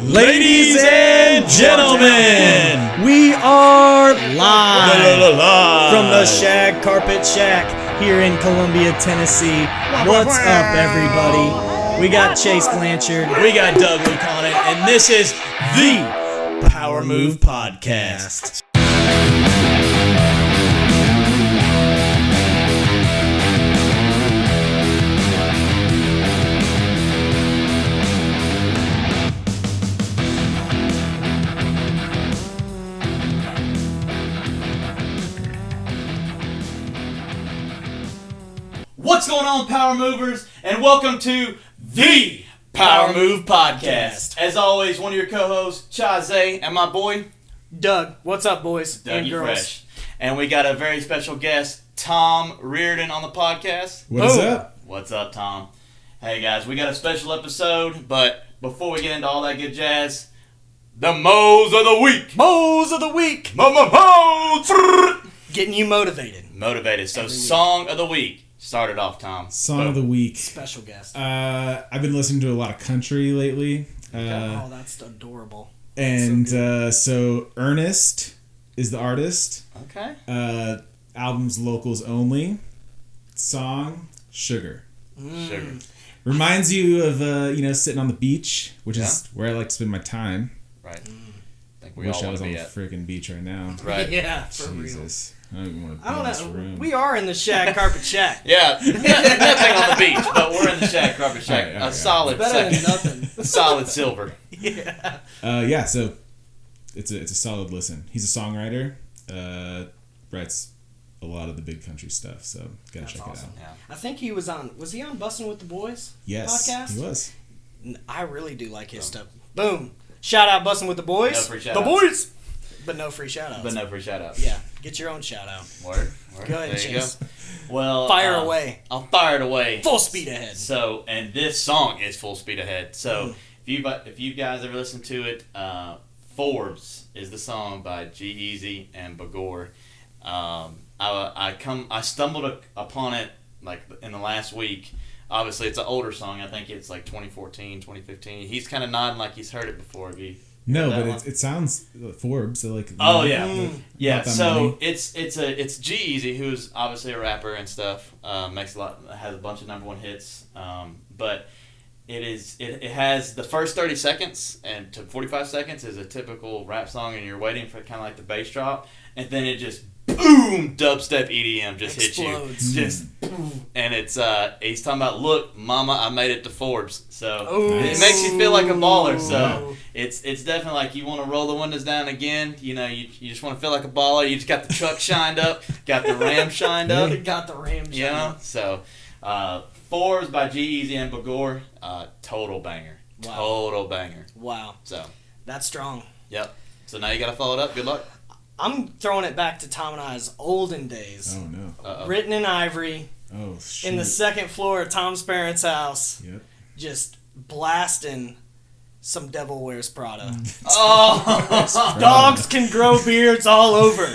Ladies and gentlemen, we are live from the Shag Carpet Shack here in Columbia, Tennessee. What's up, everybody? We got Chase Blanchard. we got Doug Luke on it, and this is the Power Move Podcast. What's going on, Power Movers, and welcome to the Power Move Podcast. As always, one of your co-hosts, Chazé, and my boy, Doug. What's up, boys and Dougie girls? Fresh. And we got a very special guest, Tom Riordan, on the podcast. What's up? What's up, Tom? Hey, guys, we got a special episode, but before we get into all that good jazz, the Mo's of the Week. Mo's of the Week. Mo's! Getting you motivated. Motivated. So, Every week. Song of the Week. Start it off, Tom. Song of the week. Special guest. I've been listening to a lot of country lately. Oh, that's adorable. And so so Ernest is the artist. Okay. Album's locals only. Song, Sugar. Sugar. Reminds you of, sitting on the beach, which is where I like to spend my time. Right. I think we Wish all I want was to on be the at. freaking beach right now. Right. Yeah, for real. Jesus. I don't even want to be I in this don't know. room. We are in the Shag Carpet Shack. Yeah. Nothing on the beach, but we're in the Shag Carpet Shack. All right, a solid Better than second. nothing. Solid silver. Yeah. So it's a solid listen. He's a songwriter. Writes a lot of the big country stuff, so gotta That's check awesome. it out. Yeah. I think he was on. Was he on Bussin' with the Boys? Yes, Podcast? he was. I really do like his stuff. Boom. Shout out Bussin' with the Boys. No free shout the outs. Boys. But no free shout outs. But no free shout out. Yeah. Get your own shout out. Word. Go ahead, There you Chase. go. Well, Fire away. I'll fire it away. Full speed ahead. So, and this song is full speed ahead. So, if you guys ever listen to it, Forbes is the song by G-Eazy and Bagor. I stumbled upon it like in the last week. Obviously, it's an older song. I think it's like 2014, 2015. He's kind of nodding like he's heard it before. Have you No, heard that but one? it sounds Forbes. So like. Oh yeah, yeah. not that So many. it's G-Eazy, who's obviously a rapper and stuff. Has a bunch of number one hits. But it has the first 30 seconds and to 45 seconds is a typical rap song, and you're waiting for kind of like the bass drop, and then it just boom, dubstep EDM just Explodes. hits you, just boom, and it's he's talking about, look, mama, I made it to Forbes, so Nice. it makes you feel like a baller. So Yeah. it's definitely like you want to roll the windows down again. You know, you just want to feel like a baller. You just got the truck shined up, got the Ram shined up. It got the Rams. You know, so Forbes by G-Eazy and Bagor, total banger, Wow. total banger. Wow. So That's strong. yep. So now you got to follow it up. Good luck. I'm throwing it back to Tom and I's olden days. Oh no. Uh-oh. Written in ivory Oh shoot. in the second floor of Tom's parents' house. Yep. Just blasting some Devil Wears Prada. Oh, Dogs can grow beards all over.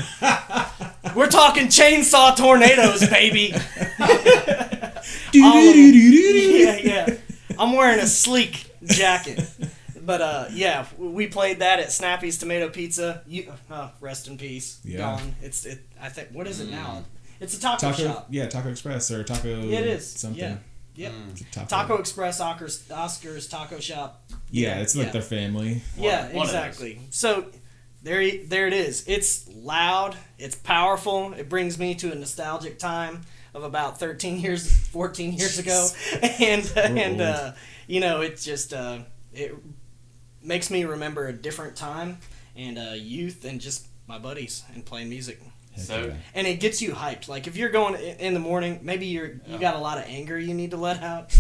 We're talking chainsaw tornadoes, baby. Yeah. I'm wearing a sleek jacket. But yeah, we played that at Snappy's Tomato Pizza. Rest in peace. Yeah. Gone. I think, what is it now? It's a taco shop. Yeah, Taco Express or Taco. Yeah, it is. Something. Yeah. Yep. It's a Taco Express, Oscar's Taco Shop. Yeah, it's like yeah. their family. Yeah, One of exactly. So there it is. It's loud. It's powerful. It brings me to a nostalgic time of about 14 years ago, and it just it makes me remember a different time and youth and just my buddies and playing music. So- Yeah. And it gets you hyped. Like if you're going in the morning, maybe you got a lot of anger you need to let out.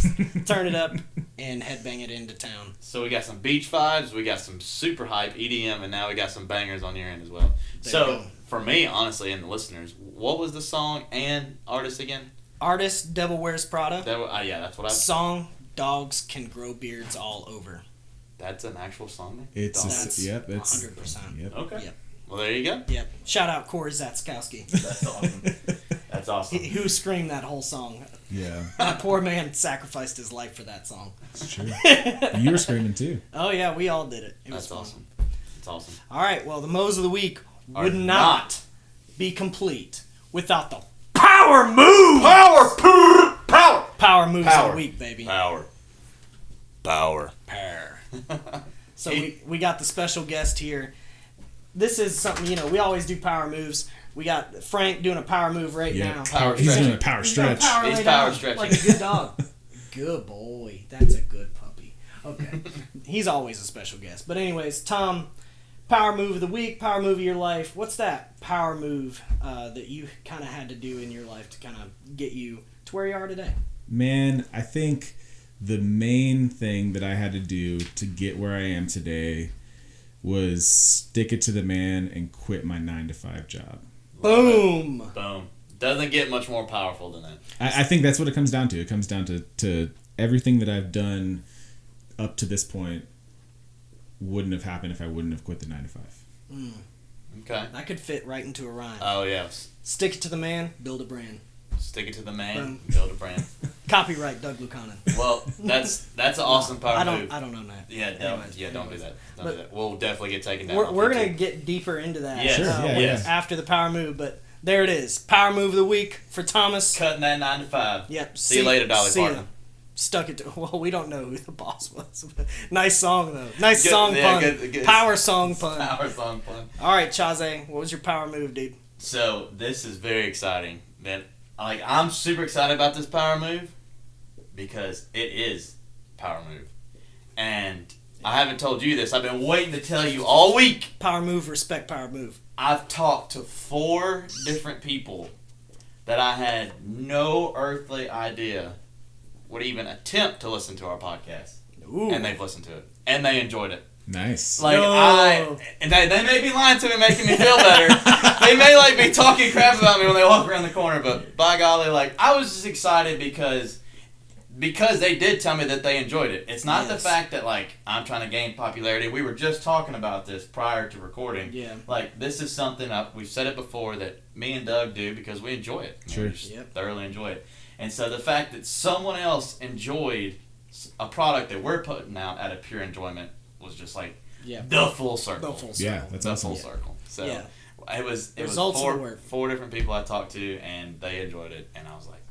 Turn it up and headbang it into town. So we got some beach vibes, we got some super hype EDM, and now we got some bangers on your end as well. There you So go. for me, honestly, and the listeners, what was the song and artist again? Artist Devil Wears Prada. Yeah, that's what I. Song Dogs Can Grow Beards All Over. That's an actual song name. It's That's yep. It's 100%. Yep. Okay. Yep. Well, there you go. Yep. Shout out Corey Zatskowski. That's awesome. That's awesome. Who screamed that whole song? Yeah, That poor man sacrificed his life for that song. it's true. You were screaming too. Oh yeah, we all did it. It was That's fun. awesome. That's awesome. All right, well, the Mo's of the Week Are would not not be complete without the Power Move! Power Moves of the Week, baby. Power. Power. So we got the special guest here. This is something, we always do power moves. We got Frank doing a power move right now. He's doing a power stretch. He's power stretching. Like a good dog. Good boy. That's a good puppy. Okay. He's always a special guest. But anyways, Tom, power move of the week, power move of your life. What's that power move that you kind of had to do in your life to kind of get you to where you are today? Man, I think the main thing that I had to do to get where I am today was stick it to the man and quit my 9-to-5 job. Boom. Boom. Doesn't get much more powerful than that. I think that's what it comes down to. It comes down to everything that I've done up to this point wouldn't have happened if I wouldn't have quit the 9-to-5. Okay. That could fit right into a rhyme. Oh, yes. Stick it to the man, build a brand. Stick it to the man, Boom. build a brand. Copyright Doug Lucanen. Well, that's an awesome power move. I don't know that. Yeah, don't Anyways. do that. Don't But do that. We'll definitely get taken down. We're going to get deeper into that Yes. Sure, yeah. after the power move, but there it is. Power move of the week for Thomas. Cutting that 9-to-5. Yep. See you later, Dolly see ya. Parton. Stuck it to, well, we don't know who the boss was. Nice song, though. Nice Good- song yeah, pun. good. Power song pun. Power song pun. All right, Chaze, what was your power move, dude? So this is very exciting. Man, I'm super excited about this power move because it is power move, and I haven't told you this. I've been waiting to tell you all week. Power move, respect power move. I've talked to 4 different people that I had no earthly idea would even attempt to listen to our podcast, Ooh. and they've listened to it and they enjoyed it. Nice. Like No. and they may be lying to me, making me feel better. They may be talking crap about me when they walk around the corner, but by golly, I was just excited because they did tell me that they enjoyed it. It's not the fact that I'm trying to gain popularity. We were just talking about this prior to recording. Yeah. This is something we've said it before that me and Doug do because we enjoy it. Sure. We just thoroughly enjoy it. And so the fact that someone else enjoyed a product that we're putting out out of pure enjoyment was just the full circle. The full circle. Yeah, that's awesome. Full circle. So Yeah. it was Results of the work. 4 different people I talked to, and they enjoyed it, and I was like,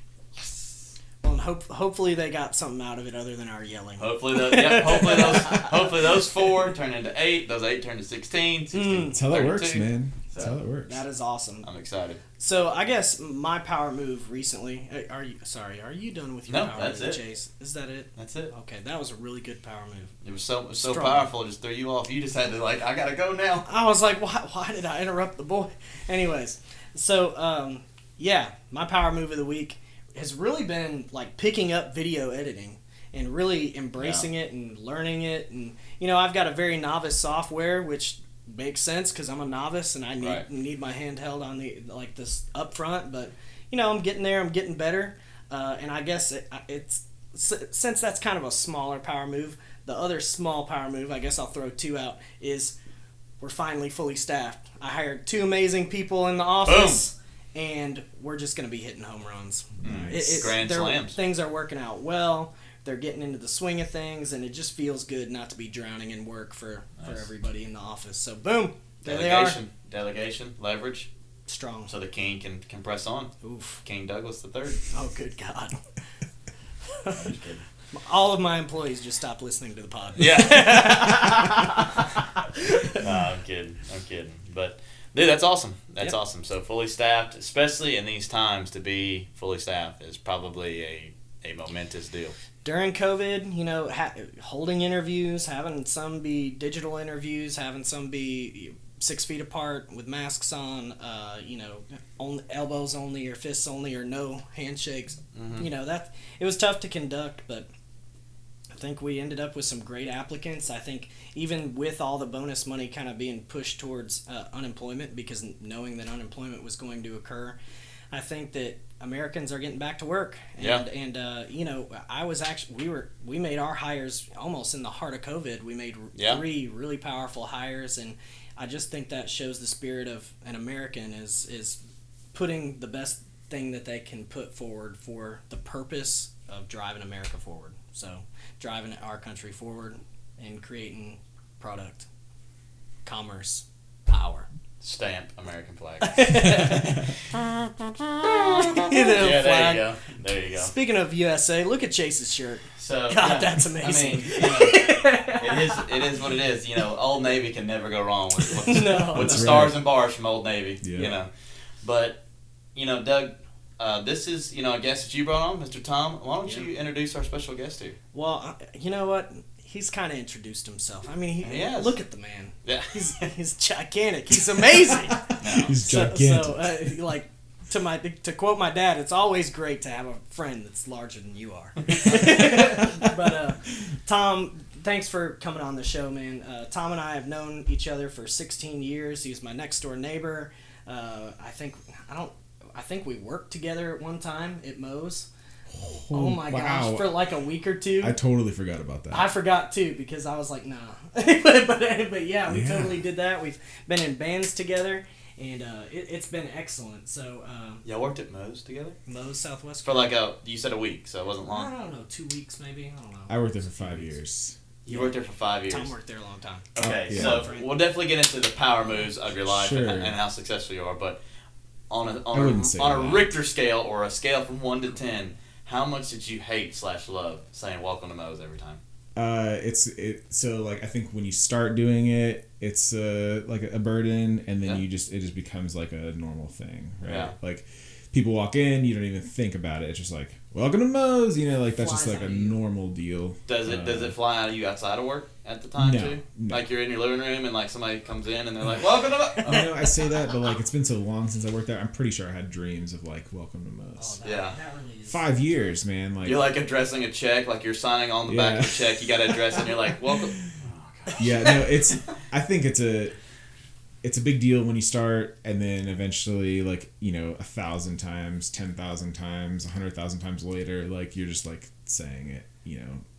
Well, and hopefully they got something out of it other than our yelling. hopefully those 4 turn into 8. Those 8 turn to 16. 16 That's how that works, 32. man. So, That's how it works. That is awesome. I'm excited. So I guess my power move recently. Are you done with your No, power that's move, it. Chase? Is that it? That's it. Okay, that was a really good power move. It was so Strong. powerful, it just threw you off. You just had to I gotta go now. I was like, why did I interrupt the boy? Anyways, so my power move of the week has really been picking up video editing and really embracing it and learning it. And I've got a very novice software, which makes sense because I'm a novice and I need my handheld on the this up front. But I'm getting there. I'm getting better. And I guess it's since that's kind of a smaller power move. The other small power move, I guess I'll throw 2 out, is we're finally fully staffed. I hired 2 amazing people in the office, and we're just going to be hitting home runs. Grand slams. Things are working out well. They're getting into the swing of things, and it just feels good not to be drowning in work for everybody in the office. So, boom, there they are. Delegation, leverage, Strong. so the king can press on. Oof. King Douglas III. Oh, good God. I'm just kidding. All of my employees just stopped listening to the pod. Yeah. I'm kidding. But, dude, that's awesome. That's awesome. So, fully staffed, especially in these times, to be fully staffed is probably a momentous deal. During COVID, holding interviews, having some be digital interviews, having some be 6 feet apart with masks on, elbows only or fists only or no handshakes. Mm-hmm. That it was tough to conduct, but I think we ended up with some great applicants. I think even with all the bonus money kind of being pushed towards unemployment, because knowing that unemployment was going to occur, I think that Americans are getting back to work. And we made our hires almost in the heart of COVID. We made 3 really powerful hires, and I just think that shows the spirit of an American is putting the best thing that they can put forward for the purpose of driving America forward. So driving our country forward and creating product, commerce, power. Stamp American flag. Yeah, there you go. There you go. Speaking of USA, look at Chase's shirt. So God, that's amazing. I mean, it is what it is. Old Navy can never go wrong with the stars and bars from Old Navy. Yeah. But Doug, this is a guest that you brought on, Mr. Tom. Why don't you introduce our special guest here? Well, you know what? He's kind of introduced himself. I mean, look at the man. Yeah. He's gigantic. He's amazing. He's gigantic. To quote my dad, it's always great to have a friend that's larger than you are. But Tom, thanks for coming on the show, man. Tom and I have known each other for 16 years. He was my next door neighbor. I think we worked together at one time at Moe's. Oh my gosh, for like a week or two. I totally forgot about that. I forgot too because I was like, nah. but yeah, we totally did that. We've been in bands together, and it's been excellent. So y'all worked at Moe's together? Moe's Southwest. For you said a week, so it wasn't long. I don't know, 2 weeks maybe. I don't know. I worked there for 5 years. You worked there for 5 years. Tom worked there a long time. Okay, yeah. so we'll definitely get into the power moves of your life Sure. and how successful you are. But on wouldn't say a that. Richter scale or a scale from 1 to 10, how much did you hate / love saying "Welcome to Moe's" every time? So I think when you start doing it, it's like a burden, and then it just becomes like a normal thing, right? Yeah. Like people walk in, you don't even think about it. It's just like, welcome to Moe's, that's just like a normal deal. Does it fly out of you outside of work at the time too? No. Like you're in your living room and like somebody comes in and they're like, "Welcome to Moe's." I know I say that, but it's been so long since I worked there. I'm pretty sure I had dreams of welcome to Moe's. That really is. 5 years, man. You're addressing a check, like you're signing on the back of the check. You got to address it, and you're like, "Welcome." Yeah, no, I think it's a big deal when you start, and then eventually 1,000 times, 10,000 times, 100,000 times later, you're just saying it,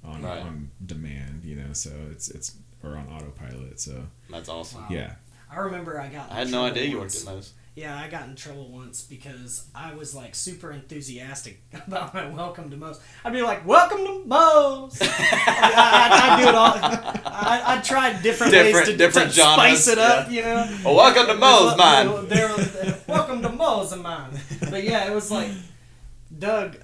on demand, so it's or on autopilot. So that's awesome. Wow. Yeah. I remember I had no idea you worked at Moe's. Yeah, I got in trouble once because I was super enthusiastic about my welcome to Moe's. I'd be like, "Welcome to Moe's." I'd do it all. I tried different ways to spice it up, Well, welcome to Moe's, man. Welcome to Moe's, man. But yeah, it was like, Doug,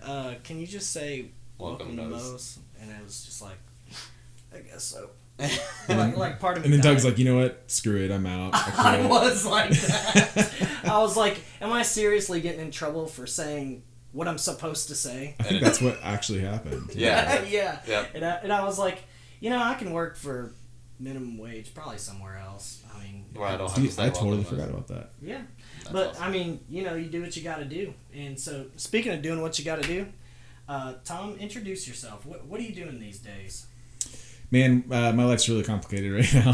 can you just say welcome to Moe's? And it was just like, I guess so. Part of me. And then Doug's like, you know what? Screw it, I'm out. I was like that. I was like, am I seriously getting in trouble for saying what I'm supposed to say? I think that's what actually happened. Yeah. Yeah. And I was like, I can work for minimum wage probably somewhere else. I mean, right, I totally forgot about that. Yeah. That's but awesome. I mean, you do what you got to do. And so, speaking of doing what you got to do, Tom, introduce yourself. What are you doing these days? Man, my life's really complicated right now.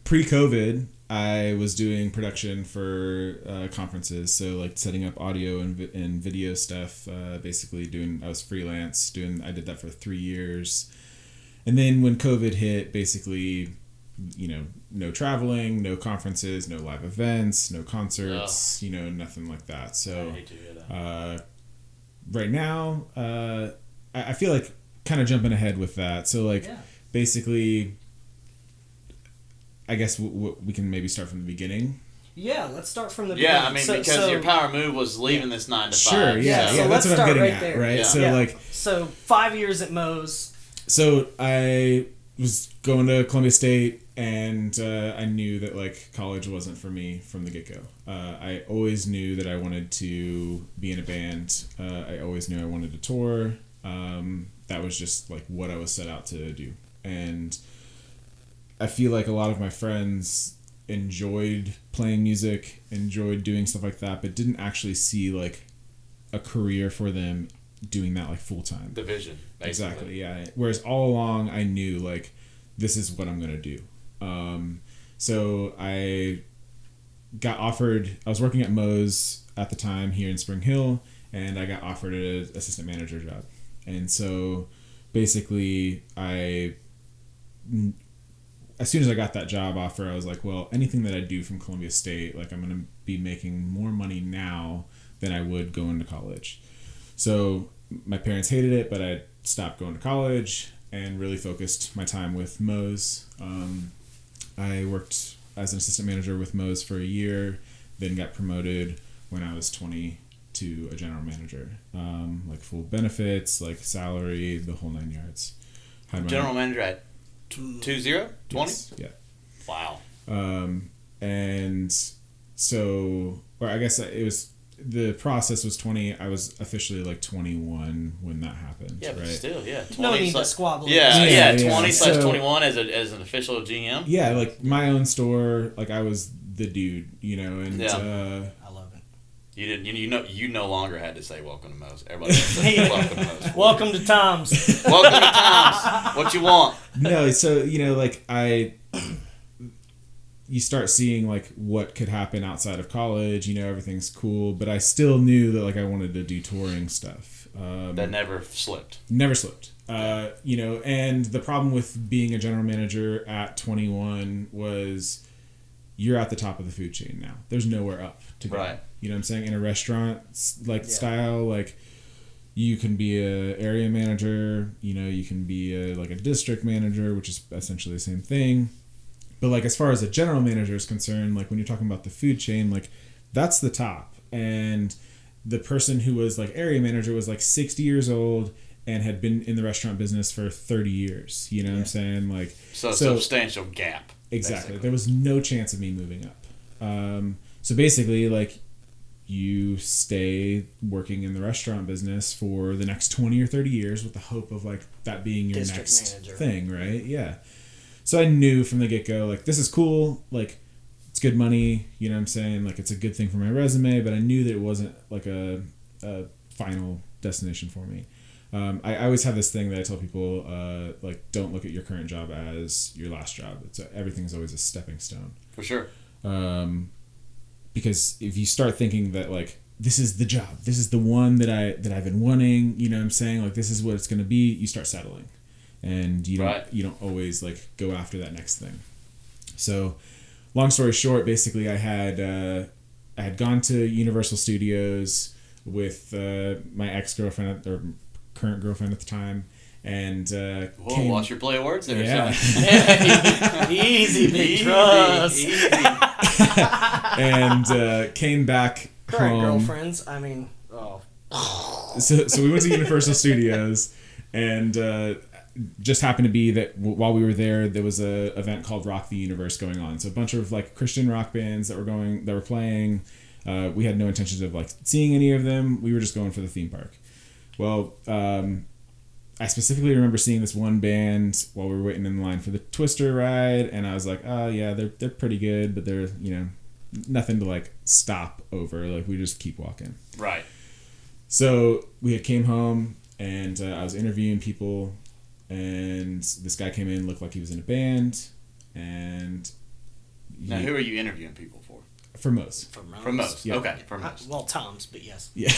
Pre-COVID, I was doing production for conferences, so setting up audio and video stuff. Basically, I was freelance. I did that for 3 years, and then when COVID hit, basically, no traveling, no conferences, no live events, no concerts, nothing like that. So. I hate to hear that. Right now, I feel like kind of jumping ahead with that. So basically, I guess we can maybe start from the beginning. Yeah, let's start from the beginning. Yeah, I mean, because your power move was leaving this 9 to 5. Sure, yeah, so that's let's what I'm start getting right at, there. right? Yeah. So So 5 years at Moe's. So I was going to Columbia State, and I knew that college wasn't for me from the get-go. I always knew that I wanted to be in a band. I always knew I wanted to tour. That was just what I was set out to do. And I feel like a lot of my friends enjoyed playing music, enjoyed doing stuff like that, but didn't actually see a career for them doing that full time. The vision, basically. Exactly, yeah. Whereas all along I knew this is what I'm gonna do. So I got offered. I was working at Moe's at the time here in Spring Hill, and I got offered an assistant manager job. And so basically I as soon as I got that job offer, I was like, well, anything that I do from Columbia State, like I'm going to be making more money now than I would going to college. So my parents hated it, but I stopped going to college and really focused my time with Moe's. I worked as an assistant manager with Moe's for a year, then got promoted when I was 20 to a general manager. Like full benefits, like salary, the whole 9 yards. General manager at 20? 20? Yes, yeah. Wow. And so, or I guess it was, the process was 20. I was officially like 21 when that happened. Yeah, but right? still, yeah. 20 No need to squabble. Yeah, 20 yeah. / 21 as an official GM. Yeah, like my own store, like I was the dude, you know, and I love it. You didn't. You no longer had to say welcome to Moe's. Everybody said welcome to Moe's. Welcome to Tom's. Welcome to Tom's. What you want? No, so you know, like you start seeing like what could happen outside of college. You know, everything's cool, but I still knew that like I wanted to do touring stuff. That never slipped. Never slipped. You know, and the problem with being a general manager at 21 was you're at the top of the food chain now. There's nowhere up to go. Right. You know what I'm saying? In a restaurant style, like you can be a area manager, you know, you can be like a district manager, which is essentially the same thing. But like as far as a general manager is concerned, like when you're talking about the food chain, like that's the top. And the person who was like area manager was like 60 years old and had been in the restaurant business for 30 years. You know what I'm saying? Like so substantial gap. Exactly. Basically. There was no chance of me moving up. So basically, like, you stay working in the restaurant business for the next 20 or 30 years with the hope of, like, that being your District next manager. thing, right? Yeah. So I knew from the get-go, like, this is cool. Like, it's good money. You know what I'm saying? Like, it's a good thing for my resume. But I knew that it wasn't, like, a final destination for me. I always have this thing that I tell people, like, don't look at your current job as your last job. Everything is always a stepping stone. For sure. Because if you start thinking that, like, this is the job, this is the one that I've been wanting, you know what I'm saying? Like, this is what it's going to be, you start settling. And you don't always, like, go after that next thing. So, long story short, basically I had gone to Universal Studios with my ex-girlfriend, or current girlfriend at the time, and watch your play of words there. Yeah. Easy, big trust. Easy. And came back Current home. girlfriends. I mean, So we went to Universal Studios, and just happened to be that while we were there was a event called Rock the Universe going on. So a bunch of like Christian rock bands that were playing. We had no intentions of like seeing any of them. We were just going for the theme park. Well, I specifically remember seeing this one band while we were waiting in line for the Twister ride, and I was like, oh yeah, they're pretty good, but they're, you know, nothing to like stop over. Like we just keep walking. Right. So we had came home, and I was interviewing people, and this guy came in, looked like he was in a band, and now who are you interviewing people for? For Moe's. For Moe's. Yeah. Okay. For Moe's. well, Tom's, but yes. Yeah.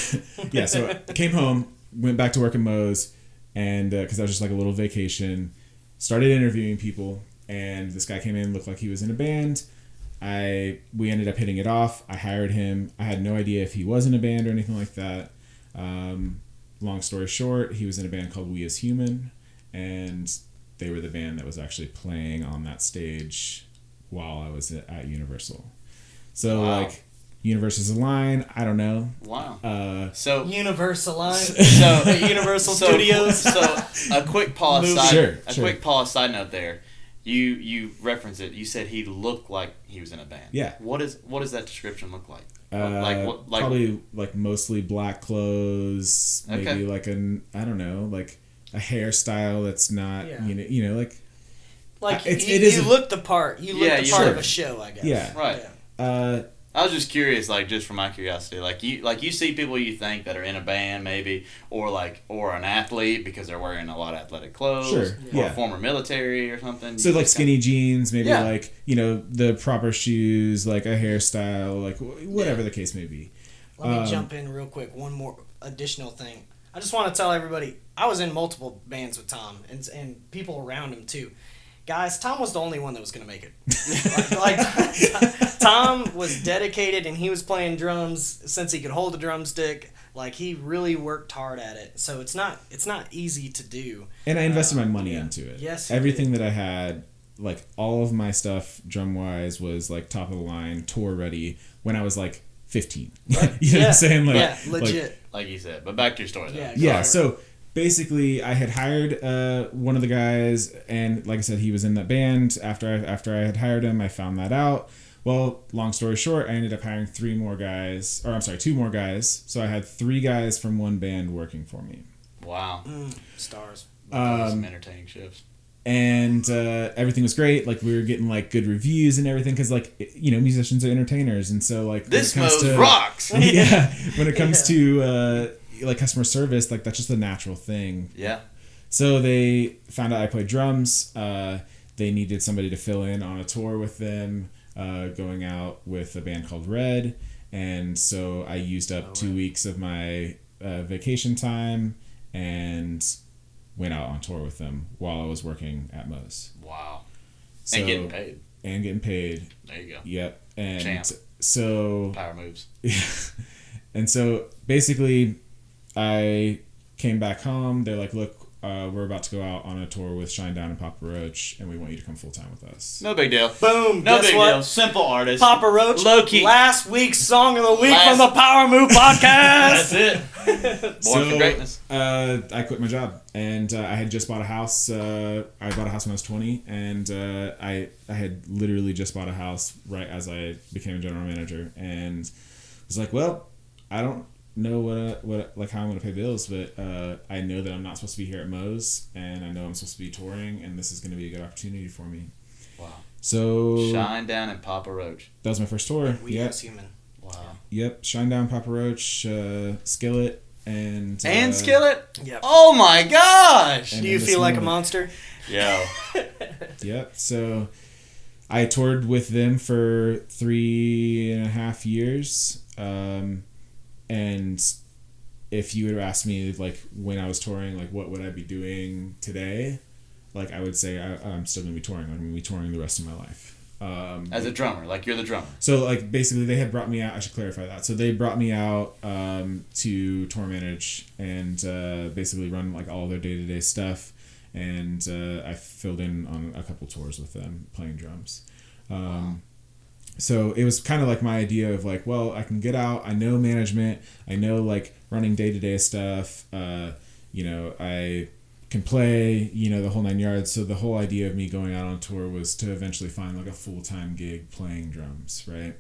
Yeah. So I came home, went back to work at Moe's, and because that was just like a little vacation, started interviewing people, and this guy came in, looked like he was in a band. We ended up hitting it off. I hired him. I had no idea if he was in a band or anything like that. Long story short, he was in a band called We As Human, and they were the band that was actually playing on that stage while I was at Universal. So like universes align. I don't know. Wow. So Universal line. So Universal Studios. So a quick pause. Quick pause. Side note there. You reference it. You said he looked like he was in a band. Yeah. What does that description look like? Probably like mostly black clothes. Maybe Okay. like I don't know, like a hairstyle that's not you know like. Like you look the part. You look the part of a show, I guess. Yeah. Right. Yeah. I was just curious, like just for my curiosity, like you see people you think that are in a band maybe, or an athlete because they're wearing a lot of athletic clothes, Sure. or former military or something. So like skinny jeans, maybe Yeah. like, you know, the proper shoes, like a hairstyle, like whatever the case may be. Let me jump in real quick. One more additional thing. I just want to tell everybody, I was in multiple bands with Tom and people around him too. guys, Tom was the only one that was going to make it. like, Tom was dedicated, and he was playing drums since he could hold a drumstick. Like, he really worked hard at it. So it's not easy to do. And I invested my money into it. Yes, everything that I had, like all of my stuff drum wise was like top of the line, tour ready when I was like 15. You know what I'm saying? Like, yeah, legit. Like you said. But back to your story, though. Yeah. So basically, I had hired one of the guys, and like I said, he was in that band. After I had hired him, I found that out. Well, long story short, I ended up hiring two more guys. So I had 3 guys from one band working for me. Wow. Stars. Some entertaining shifts. And everything was great. Like, we were getting like good reviews and everything, because like, you know, musicians are entertainers, and so like this Mo's rocks. Yeah, when it comes to like customer service, like that's just a natural thing. Yeah. So they found out I played drums. They needed somebody to fill in on a tour with them, going out with a band called Red, and so I used up 2 weeks of my vacation time and went out on tour with them while I was working at Moe's. Wow. So, and getting paid. There you go. Yep. And Champ. so power moves. And so basically I came back home. They're like, look, we're about to go out on a tour with Shinedown and Papa Roach, and we want you to come full time with us. No big deal. Boom. No Guess big what? deal. Simple artist. Papa Roach. Low key. Last week's song of the week from the Power Move podcast. That's it. Born for greatness. I quit my job, and I had just bought a house. I bought a house when I was 20, and I had literally just bought a house right as I became a general manager, and was like, well, I don't know what like how I'm gonna pay bills, but I know that I'm not supposed to be here at Moe's, and I know I'm supposed to be touring, and this is gonna be a good opportunity for me. Wow. So Shinedown and Papa Roach. That was my first tour. We as human. Wow. Yep. Shinedown, Papa Roach, Skillet, and Skillet. Yep. Oh my gosh. Do you feel like a monster? Yo. Yep. So I toured with them for 3.5 years. And if you would have asked me, like, when I was touring, like, what would I be doing today? Like, I would say I'm still going to be touring. I'm going to be touring the rest of my life. As a drummer. Like, you're the drummer. So, like, basically, they had brought me out. I should clarify that. So, they brought me out to tour manage and basically run, like, all their day-to-day stuff. And I filled in on a couple tours with them, playing drums. So it was kind of like my idea of like, well, I can get out. I know management. I know like running day-to-day stuff. You know, I can play, you know, the whole 9 yards. So the whole idea of me going out on tour was to eventually find like a full-time gig playing drums, right?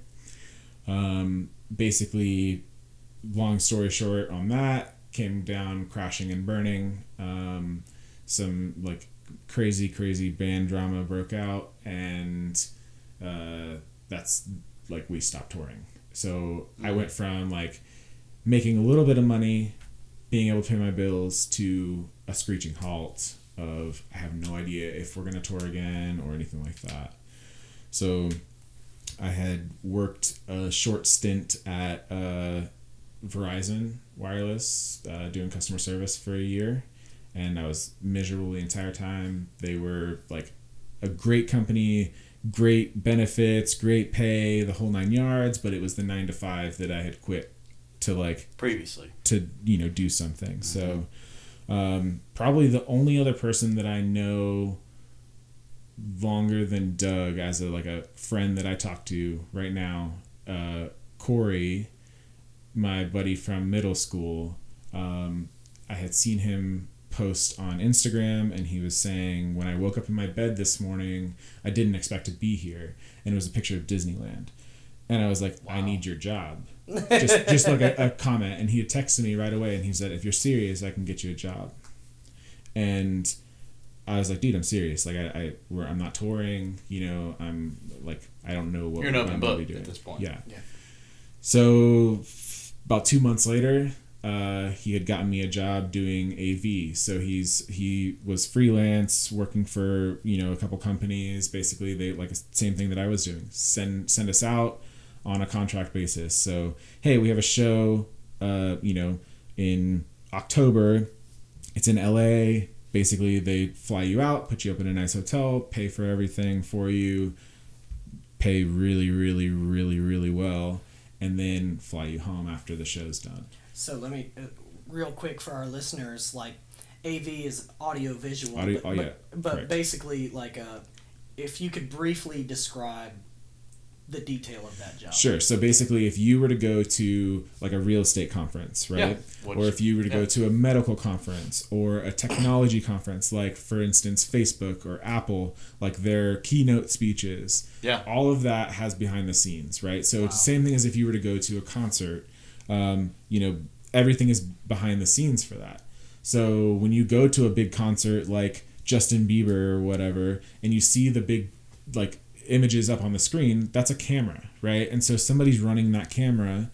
Basically, long story short on that, came down crashing and burning. Some like crazy band drama broke out, and that's like we stopped touring. So I went from like making a little bit of money, being able to pay my bills, to a screeching halt of I have no idea if we're gonna tour again or anything like that. So I had worked a short stint at Verizon Wireless, doing customer service for a year, and I was miserable the entire time. They were like a great company, great benefits, great pay, the whole 9 yards, but it was the 9 to 5 that I had quit to like previously to, you know, do something. Mm-hmm. So probably the only other person that I know longer than Doug as a friend that I talk to right now, Corey, my buddy from middle school, I had seen him post on Instagram, and he was saying, when I woke up in my bed this morning, I didn't expect to be here, and it was a picture of Disneyland, and I was like, wow. I need your job. just like a comment, and he had texted me right away, and he said, if you're serious, I can get you a job. And I was like, dude, I'm serious. Like I'm not touring, you know, I'm like, I don't know what you're an open I'm book be doing at this point. Yeah. So about 2 months later, he had gotten me a job doing AV. So he was freelance, working for, you know, a couple companies. Basically, they like the same thing that I was doing. Send us out on a contract basis. So, hey, we have a show, you know, in October. It's in LA. basically they fly you out, put you up in a nice hotel, pay for everything for you, pay really, really, really, really well, and then fly you home after the show's done. So let me, real quick for our listeners, like AV is audio visual. But basically, like, if you could briefly describe the detail of that job. Sure. So basically, if you were to go to like a real estate conference, right? Yeah. Or if you were to go to a medical conference or a technology conference, like for instance, Facebook or Apple, like their keynote speeches, all of that has behind the scenes, right? So it's the same thing as if you were to go to a concert, everything is behind the scenes for that. So when you go to a big concert like Justin Bieber or whatever, and you see the big like images up on the screen, that's a camera, right? And so somebody's running that camera,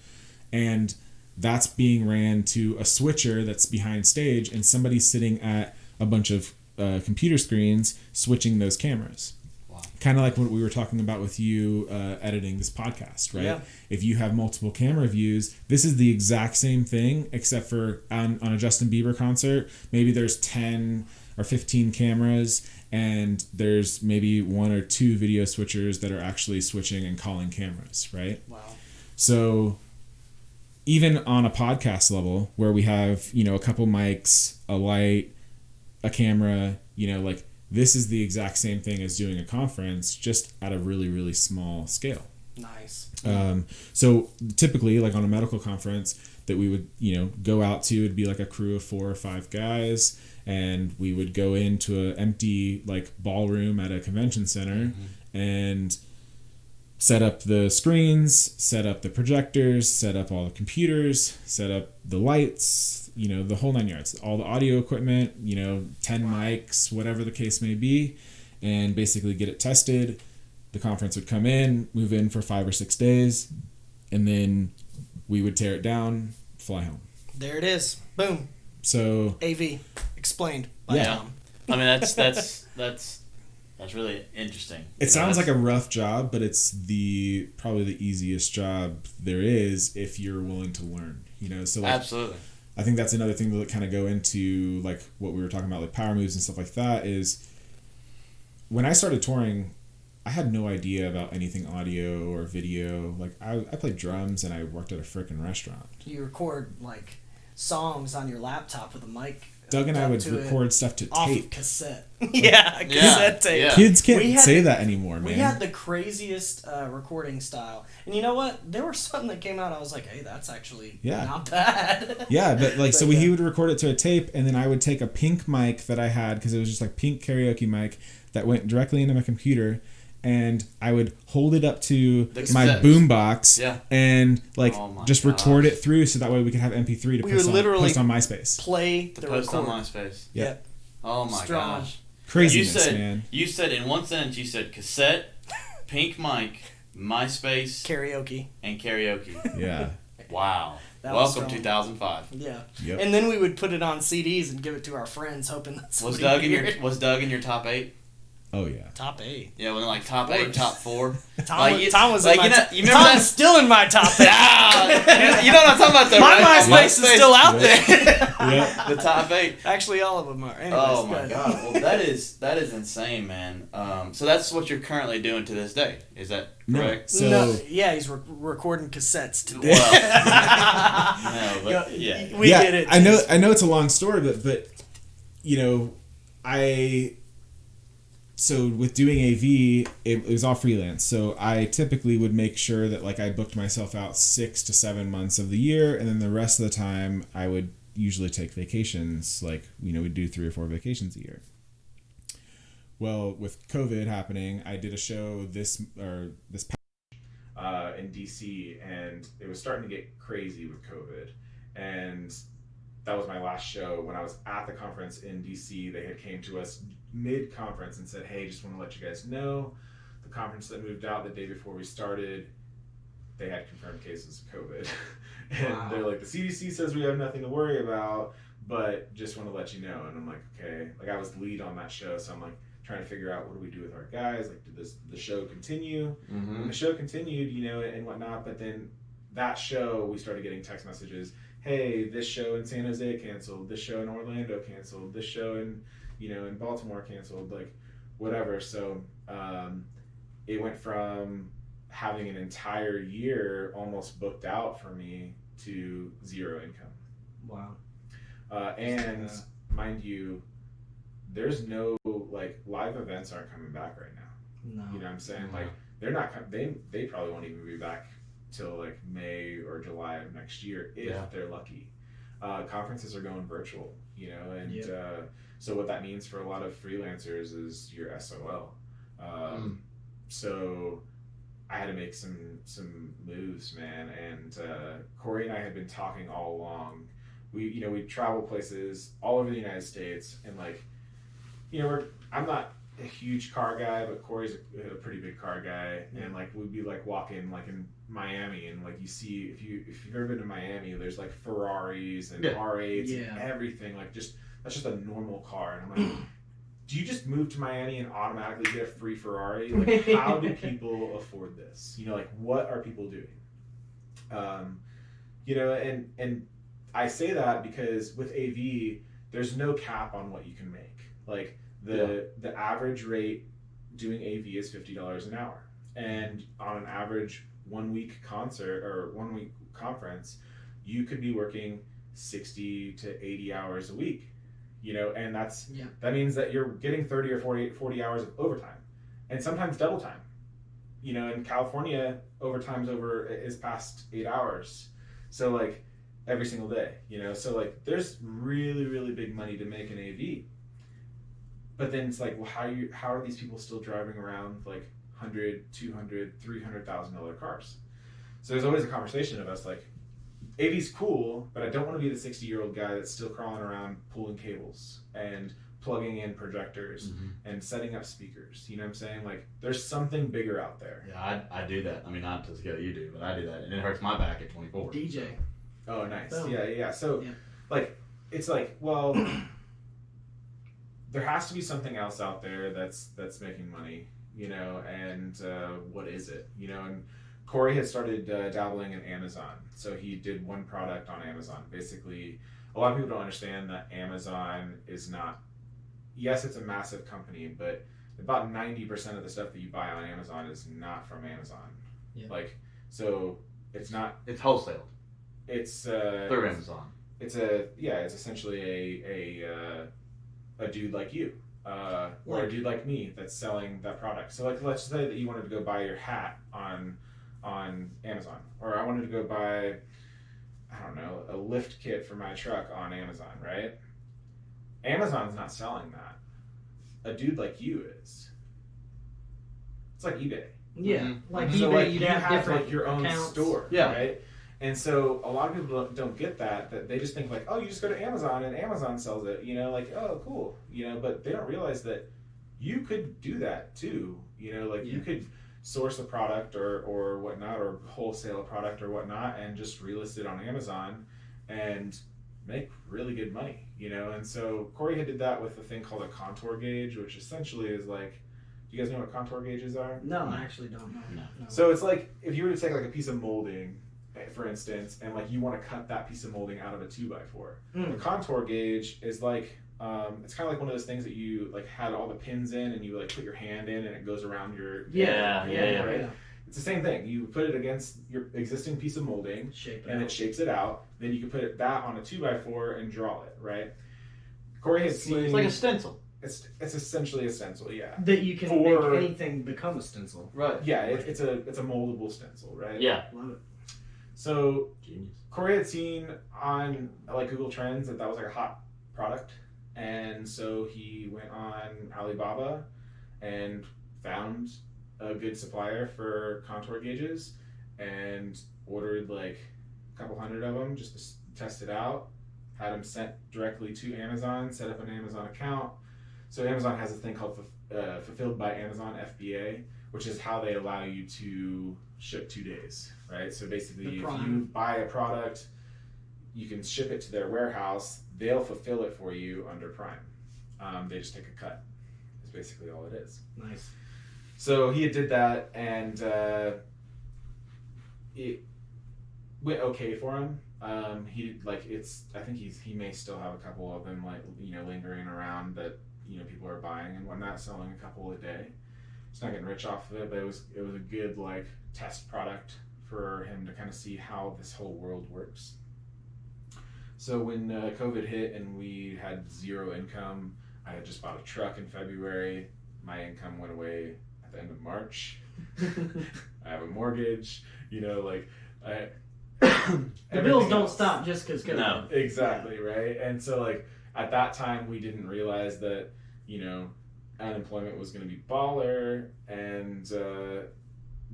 and that's being ran to a switcher that's behind stage, and somebody's sitting at a bunch of computer screens switching those cameras. Wow. Kind of like what we were talking about with you editing this podcast, right? Yeah. If you have multiple camera views, this is the exact same thing, except for on a Justin Bieber concert, maybe there's 10 or 15 cameras, and there's maybe 1 or 2 video switchers that are actually switching and calling cameras, right? Wow. So even on a podcast level where we have, a couple mics, a light, a camera, like this is the exact same thing as doing a conference, just at a really, really small scale. Nice. So typically, like on a medical conference that we would, go out to, it'd be like a crew of 4 or 5 guys, and we would go into an empty like ballroom at a convention center and set up the screens, set up the projectors, set up all the computers, set up the lights, the whole 9 yards, all the audio equipment, 10 mics, whatever the case may be, and basically get it tested. The conference would come in, move in for 5 or 6 days, and then we would tear it down, fly home. There it is. Boom. So AV explained by Tom. I mean, that's really interesting. It sounds like a rough job, but it's probably the easiest job there is if you're willing to learn. So like, absolutely. I think that's another thing that kind of go into like what we were talking about, like power moves and stuff like that. Is when I started touring, I had no idea about anything audio or video. Like I played drums and I worked at a frickin' restaurant. You record like songs on your laptop with a mic. Doug and I would record stuff to off tape. Of cassette. Cassette tape. Yeah. Kids can't say that anymore, man. We had the craziest recording style. And you know what? There was something that came out, I was like, hey, that's actually not bad. Yeah, but like, so he would record it to a tape, and then I would take a pink mic that I had, because it was just like pink karaoke mic, that went directly into my computer, and I would hold it up to my boombox and like just record it through, so that way we could have MP3 to post on MySpace. Play the post record. on MySpace. Yeah. Oh my gosh. Craziness, man. You said in one sentence, you said cassette, pink mic, MySpace, karaoke. Yeah. Wow. Welcome 2005. Yeah. Yep. And then we would put it on CDs and give it to our friends, hoping that was Doug in your top 8? Oh yeah. Top 8. Yeah, when like top 8, top 4. Tom was like, you remember Tom's still in my top 8. You know what I'm talking about though, my right? MySpace is still out there. The top 8. Actually, all of them are. Anyways, oh my god. Well, that is insane, man. So that's what you're currently doing to this day. Is that correct? No, he's recording cassettes today. Well, no, but we get it. I know it's a long story, but So with doing AV, it was all freelance. So I typically would make sure that like I booked myself out 6 to 7 months of the year, and then the rest of the time I would usually take vacations. Like we'd do 3 or 4 vacations a year. Well, with COVID happening, I did a show this past in DC, and it was starting to get crazy with COVID, and that was my last show. When I was at the conference in DC, they had came to us mid-conference and said, hey, just want to let you guys know, the conference that moved out the day before we started, they had confirmed cases of COVID. And they're like, the CDC says we have nothing to worry about, but just want to let you know. And I'm like, okay. Like, I was the lead on that show, so I'm like trying to figure out, what do we do with our guys? Like, did the show continue? Mm-hmm. And the show continued, and whatnot, but then that show, we started getting text messages, hey, this show in San Jose canceled, this show in Orlando canceled, this show in and Baltimore canceled, like whatever. So it went from having an entire year almost booked out for me to zero income. Wow. And mind you, there's no like live events aren't coming back right now. No. You know what I'm saying? Like they're not. They probably won't even be back till like May or July of next year if they're lucky. Conferences are going virtual, and so what that means for a lot of freelancers is you're SOL. So I had to make some moves, man. And Corey and I had been talking all along. We travel places all over the United States, and like, I'm not a huge car guy, but Corey's a pretty big car guy, and like we'd be like walking like in Miami, and like you see if you've ever been to Miami, there's like Ferraris and R8s and everything, like that's just a normal car, and I'm like, do you just move to Miami and automatically get a free Ferrari? Like, how do people afford this? Like what are people doing? And I say that because with AV, there's no cap on what you can make. Like the average rate doing AV is $50 an hour, and on an average 1 week concert or 1 week conference, you could be working 60 to 80 hours a week. And that means that you're getting 30 or 40 hours of overtime, and sometimes double time. In California, overtime's is past 8 hours, so like every single day. So like there's really, really big money to make an AV. But then it's like, well, how are these people still driving around like $100,000, $200,000, $300,000 cars? So there's always a conversation of us like, AV's cool, but I don't want to be the 60-year-old guy that's still crawling around pulling cables and plugging in projectors and setting up speakers. You know what I'm saying? Like, there's something bigger out there. Yeah, I do that. I mean, not as good as you do, but I do that, and it hurts my back at 24. DJ. So. Oh, nice. Boom. Yeah. So, like, it's like, well, there has to be something else out there that's making money, and what is it? And Corey had started dabbling in Amazon. So he did one product on Amazon. Basically, a lot of people don't understand that Amazon is not, yes, it's a massive company, but about 90% of the stuff that you buy on Amazon is not from Amazon. Yeah. Like, so it's not. It's wholesale. It's through Amazon. It's essentially a dude like you, or a dude like me that's selling that product. So like, let's say that you wanted to go buy your hat on Amazon, or I wanted to go buy, I don't know, a lift kit for my truck on Amazon, right? Amazon's not selling that. A dude like you is. It's like eBay. Yeah, like So eBay, like you'd you have different like your own accounts. store, Yeah. right? And so a lot of people don't get that they just think like, oh, you just go to Amazon and Amazon sells it, like, oh, cool, but they don't realize that you could do that too, you could source a product or whatnot, or wholesale a product or whatnot, and just relist it on Amazon and make really good money, and so Corey had did that with a thing called a contour gauge, which essentially is like, do you guys know what contour gauges are? No, I actually don't know. No. So it's like, if you were to take like a piece of molding, for instance, and like you want to cut that piece of molding out of a 2x4. The contour gauge is like, it's kind of like one of those things that you like had all the pins in, and you like put your hand in, and it goes around your hand, right? It's the same thing. You put it against your existing piece of molding, it shapes it out. Then you can put that on a 2x4 and draw it, right? Corey has seen. It's like a stencil. It's essentially a stencil, yeah. That you can make anything become a stencil. Right. Yeah, it's a moldable stencil, right? Yeah. Love it. So Genius. Corey had seen on like Google Trends that was like a hot product, and so he went on Alibaba and found a good supplier for contour gauges and ordered like a couple hundred of them just to test it out. Had them sent directly to Amazon, set up an Amazon account. So Amazon has a thing called Fulfilled by Amazon, FBA, which is how they allow you to ship 2 days, right? So basically, if you buy a product, you can ship it to their warehouse. They'll fulfill it for you under Prime. They just take a cut. That's basically all it is. Nice. So he did that, and it went okay for him. I think he may still have a couple of them lingering around that people are buying and whatnot, selling a couple a day. He's not getting rich off of it, but it was a good like test product for him to kind of see how this whole world works. So when COVID hit and we had zero income, I had just bought a truck in February. My income went away at the end of March. I have a mortgage, the bills don't stop just because COVID. No. Exactly, right? And so like at that time we didn't realize that, unemployment was going to be baller, and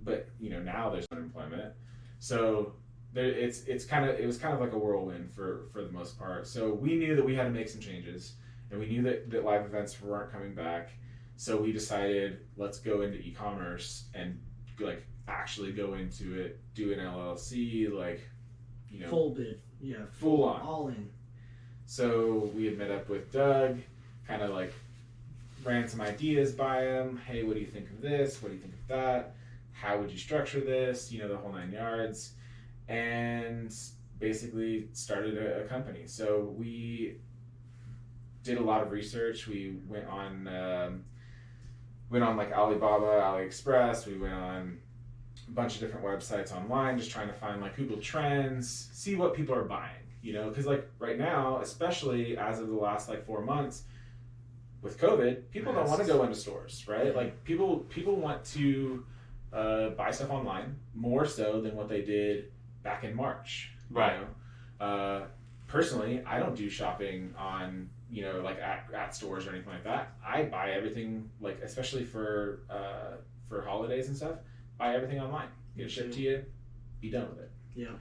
but now there's unemployment. So it was kind of like a whirlwind for the most part. So we knew that we had to make some changes, and we knew that live events weren't coming back. So we decided, let's go into e-commerce and like actually go into it, do an LLC, full bid, yeah, full on, all in. So we had met up with Doug, kind of like ran some ideas by him. Hey, what do you think of this? What do you think of that? How would you structure this? The whole 9 yards. And basically started a company. So we did a lot of research. We went on like Alibaba, AliExpress. We went on a bunch of different websites online, just trying to find like Google Trends, see what people are buying. Because like right now, especially as of the last like 4 months with COVID, people don't want to go into stores, right? Like people want to buy stuff online more so than what they did back in March. Right. Personally, I don't do shopping on like at stores or anything like that. I buy everything, like especially for holidays and stuff. Buy everything online, get it shipped to you, be done with it. Yeah.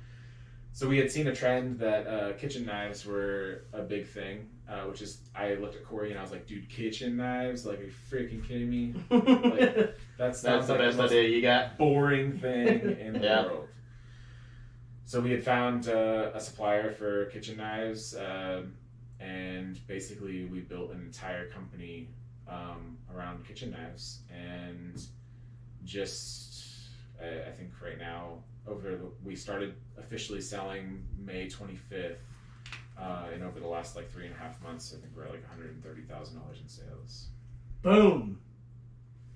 So we had seen a trend that kitchen knives were a big thing, which is, I looked at Corey and I was like, dude, kitchen knives? Like, are you freaking kidding me? Like, that's the like best the most idea you got. boring thing in the Yeah. world. So we had found a supplier for kitchen knives, and basically we built an entire company around kitchen knives, and I think right now we started officially selling May 25th, and over the last like 3.5 months, I think we're at like $130,000 in sales. Boom.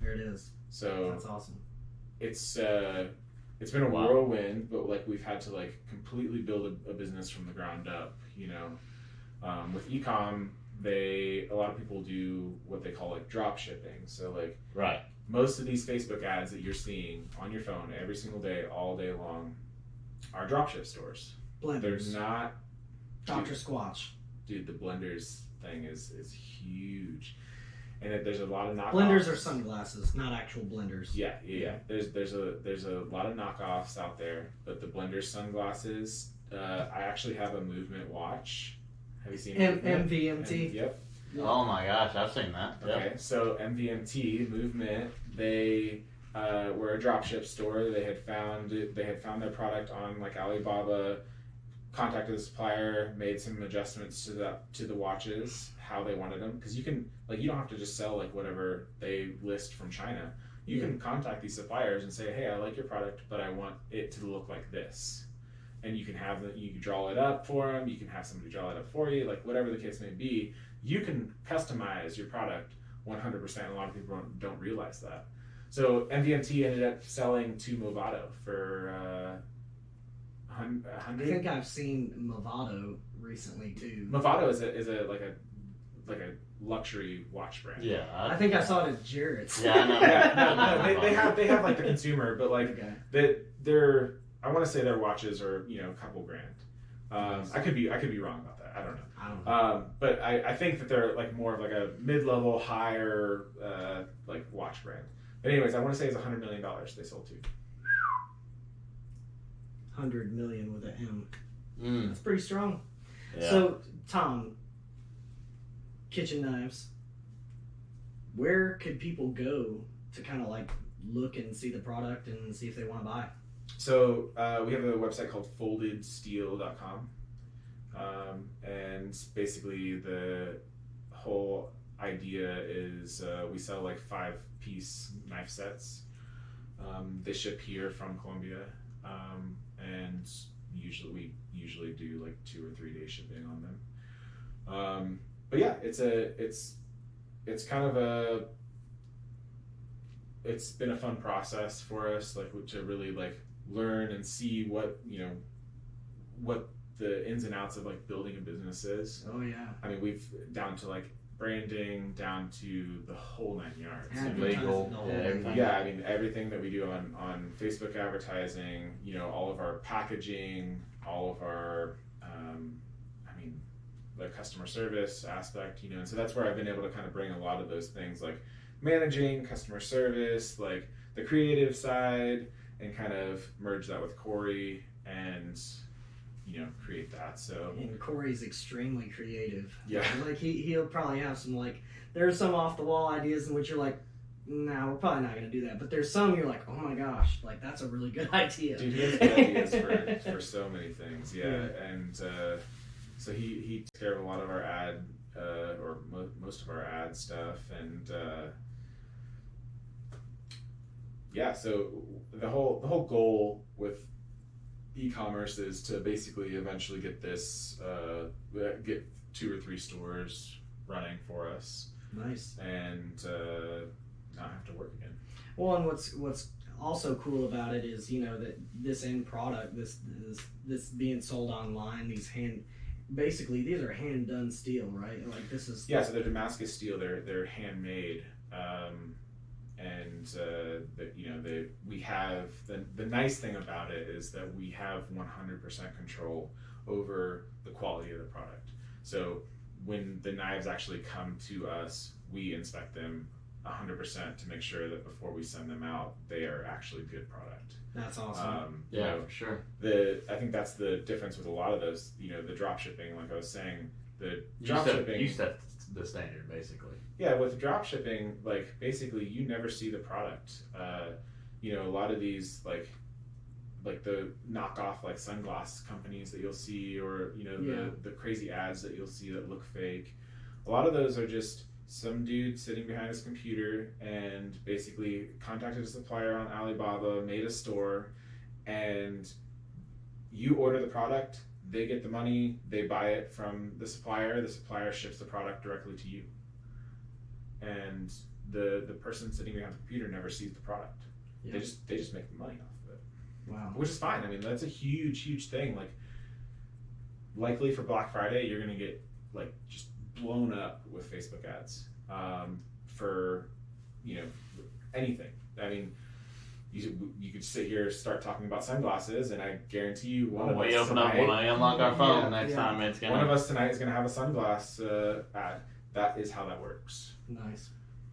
There it is. So that's awesome. It's been a whirlwind, but like we've had to like completely build a business from the ground up. With e-com, a lot of people do what they call like drop shipping. So like right. Most of these Facebook ads that you're seeing on your phone every single day, all day long, are dropship stores. Blenders. They're not. Dr. Squatch. Dude, the blenders thing is huge, and there's a lot of knockoffs. Blenders are sunglasses, not actual blenders. Yeah. There's a lot of knockoffs out there, but the blender sunglasses. I actually have a Movement watch. Have you seen MVMT? Yep. Oh my gosh, I've seen that. Okay, so MVMT Movement, they were a dropship store. They had found their product on like Alibaba, contacted the supplier, made some adjustments to the watches, how they wanted them, because you don't have to just sell like whatever they list from China. You can contact these suppliers and say, hey, I like your product, but I want it to look like this. And you can draw it up for them. You can have somebody draw it up for you, like whatever the case may be. You can customize your product 100%. A lot of people don't realize that. So MVMT ended up selling to Movado for $100. I think I've seen Movado recently too. Movado is a luxury watch brand. Yeah. I think I saw it at Jarrett's. Yeah, I know. No, they have like the consumer, but like they're I want to say their watches are a couple grand. I could be wrong about that. I don't know. But I think that they're like more of like a mid-level, higher like watch brand. But anyways, I want to say it's $100 million they sold to. 100 million with an M. Mm. That's pretty strong. Yeah. So Tom, kitchen knives. Where could people go to kind of like look and see the product and see if they want to buy? So we have a website called foldedsteel.com, and basically the whole idea is we sell like 5-piece knife sets. They ship here from Colombia, and we usually do like 2 or 3 day shipping on them. But yeah, it's it's it's been a fun process for us, like to really like learn and see what what the ins and outs of like building a business is. Oh yeah. I mean, we've down to like branding, down to the whole 9 yards. Legal, everything. Yeah, I mean everything that we do on Facebook advertising, all of our packaging, all of our, the customer service aspect, and so that's where I've been able to kind of bring a lot of those things like managing, customer service, like the creative side, and kind of merge that with Corey and create that. So, and Corey's extremely creative. Yeah. Like he'll probably have some like, there's some off the wall ideas in which you're like, nah, we're probably not going to do that. But there's some you're like, oh my gosh, like that's a really good idea. Dude, he has good ideas for so many things. Yeah. And so he takes care of a lot of our ad, or most of our ad stuff. And so the whole goal with e-commerce is to basically eventually get this get 2 or 3 stores running for us. Nice. And not have to work again. Well, and what's also cool about it is that this end product, this being sold online, these are hand done steel, right? Like this is so they're Damascus steel. They're handmade. And we have the nice thing about it is that we have 100% control over the quality of the product. So when the knives actually come to us, we inspect them 100% to make sure that before we send them out, they are actually good product. That's awesome. For sure. I think that's the difference with a lot of those. The drop shipping, like I was saying, you set the standard basically. Yeah, with drop shipping, like basically you never see the product. A lot of these like the knockoff like sunglass companies that you'll see, or the crazy ads that you'll see that look fake. A lot of those are just some dude sitting behind his computer and basically contacted a supplier on Alibaba, made a store, and you order the product. They get the money, they buy it from the supplier ships the product directly to you. And the person sitting behind the computer never sees the product. Yeah. They just make the money off of it. Wow. Which is fine. I mean, that's a huge thing. Like, likely for Black Friday, you're gonna get like just blown up with Facebook ads for anything. I mean, you could sit here, start talking about sunglasses, and I guarantee you one of us tonight, when I unlock our phone next time, it's gonna. One of us tonight is gonna have a sunglass ad. That is how that works. Nice.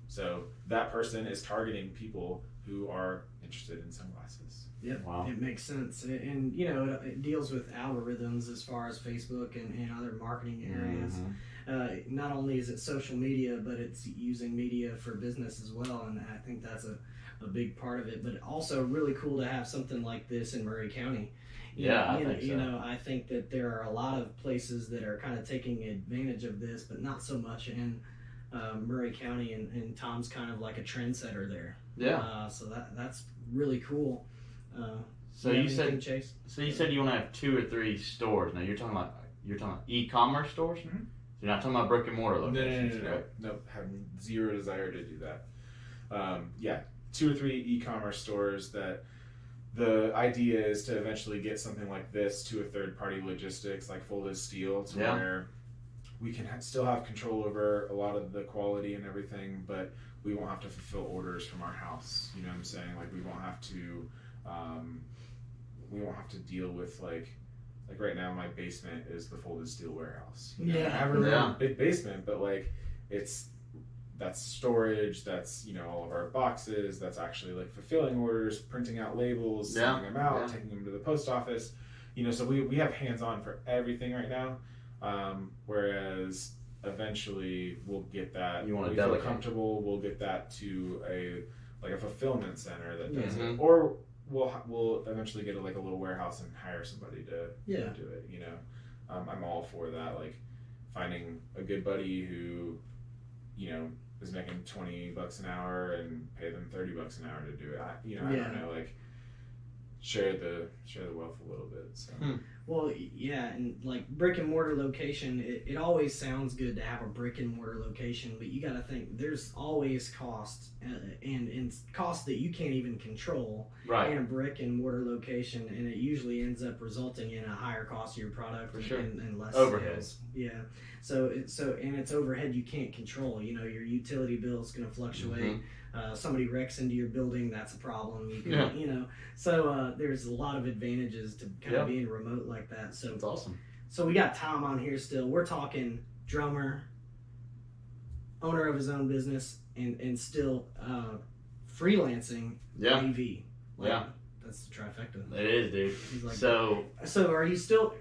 So that person is targeting people who are interested in sunglasses. Yeah, wow. It makes sense, and it deals with algorithms as far as Facebook and other marketing areas. Mm-hmm. Not only is it social media, but it's using media for business as well, and I think that's a big part of it. But also really cool to have something like this in Murray County. I think that there are a lot of places that are kind of taking advantage of this, but not so much in Murray County, and Tom's kind of like a trendsetter there. Yeah. So that's really cool. So you said Chase? So you said you want to have 2 or 3 stores. Now you're talking about e-commerce stores. Mm-hmm. So you're not talking about brick and mortar locations. No. Nope. Have zero desire to do that. 2 or 3 e-commerce stores that the idea is to eventually get something like this to a third-party logistics like Folded Steel to where we can still have control over a lot of the quality and everything, but we won't have to fulfill orders from our house. You know what I'm saying? Like we won't have to deal with like right now my basement is the Folded Steel warehouse. I have a really big basement, but like that's storage, that's all of our boxes, that's actually like fulfilling orders, printing out labels, sending them out, taking them to the post office. So we have hands-on for everything right now. Whereas eventually we'll get that. You want to delegate. Feel comfortable, we'll get that to a fulfillment center that does it, or we'll eventually get a little warehouse and hire somebody to do it. I'm all for that. Like finding a good buddy who is making $20 an hour and pay them $30 an hour to do it. I don't know, like share the wealth a little bit. So. Well, yeah, and like brick and mortar location, it always sounds good to have a brick and mortar location, but you got to think there's always cost and cost that you can't even control in a brick and mortar location, and it usually ends up resulting in a higher cost of your product For sure. and less Overhead. sales. Yeah, so and it's overhead you can't control. You know, your utility bill is going to fluctuate. Somebody wrecks into your building, that's a problem. You can, you know, so there's a lot of advantages to kind of being remote like that. So That's awesome. So we got Tom on here still. We're talking drummer, owner of his own business, and still freelancing AV. That's the trifecta. It is, dude. He's like, so are you still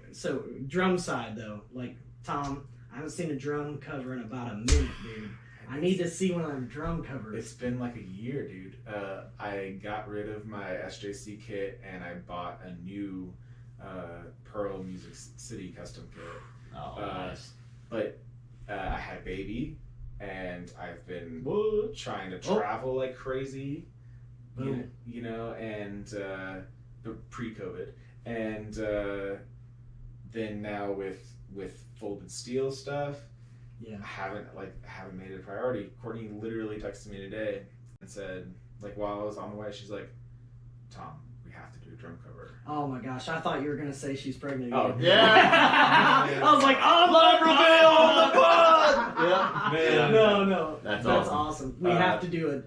drum side though? Like Tom, I haven't seen a drum cover in about a minute, dude. I need to see one of them drum covers. It's been like a year, dude. I got rid of my SJC kit and I bought a new Pearl Music City custom kit. Oh, nice. But I had a baby and I've been trying to travel like crazy. You know, and pre-COVID, and then now with folded steel stuff, I haven't made it a priority. Courtney literally texted me today and said, like, while I was on the way, she's like, Tom, we have to do a drum cover. Oh my gosh, I thought you were gonna say she's pregnant. Oh yeah! I was like, oh, love reveal! No, that's awesome. We have to do a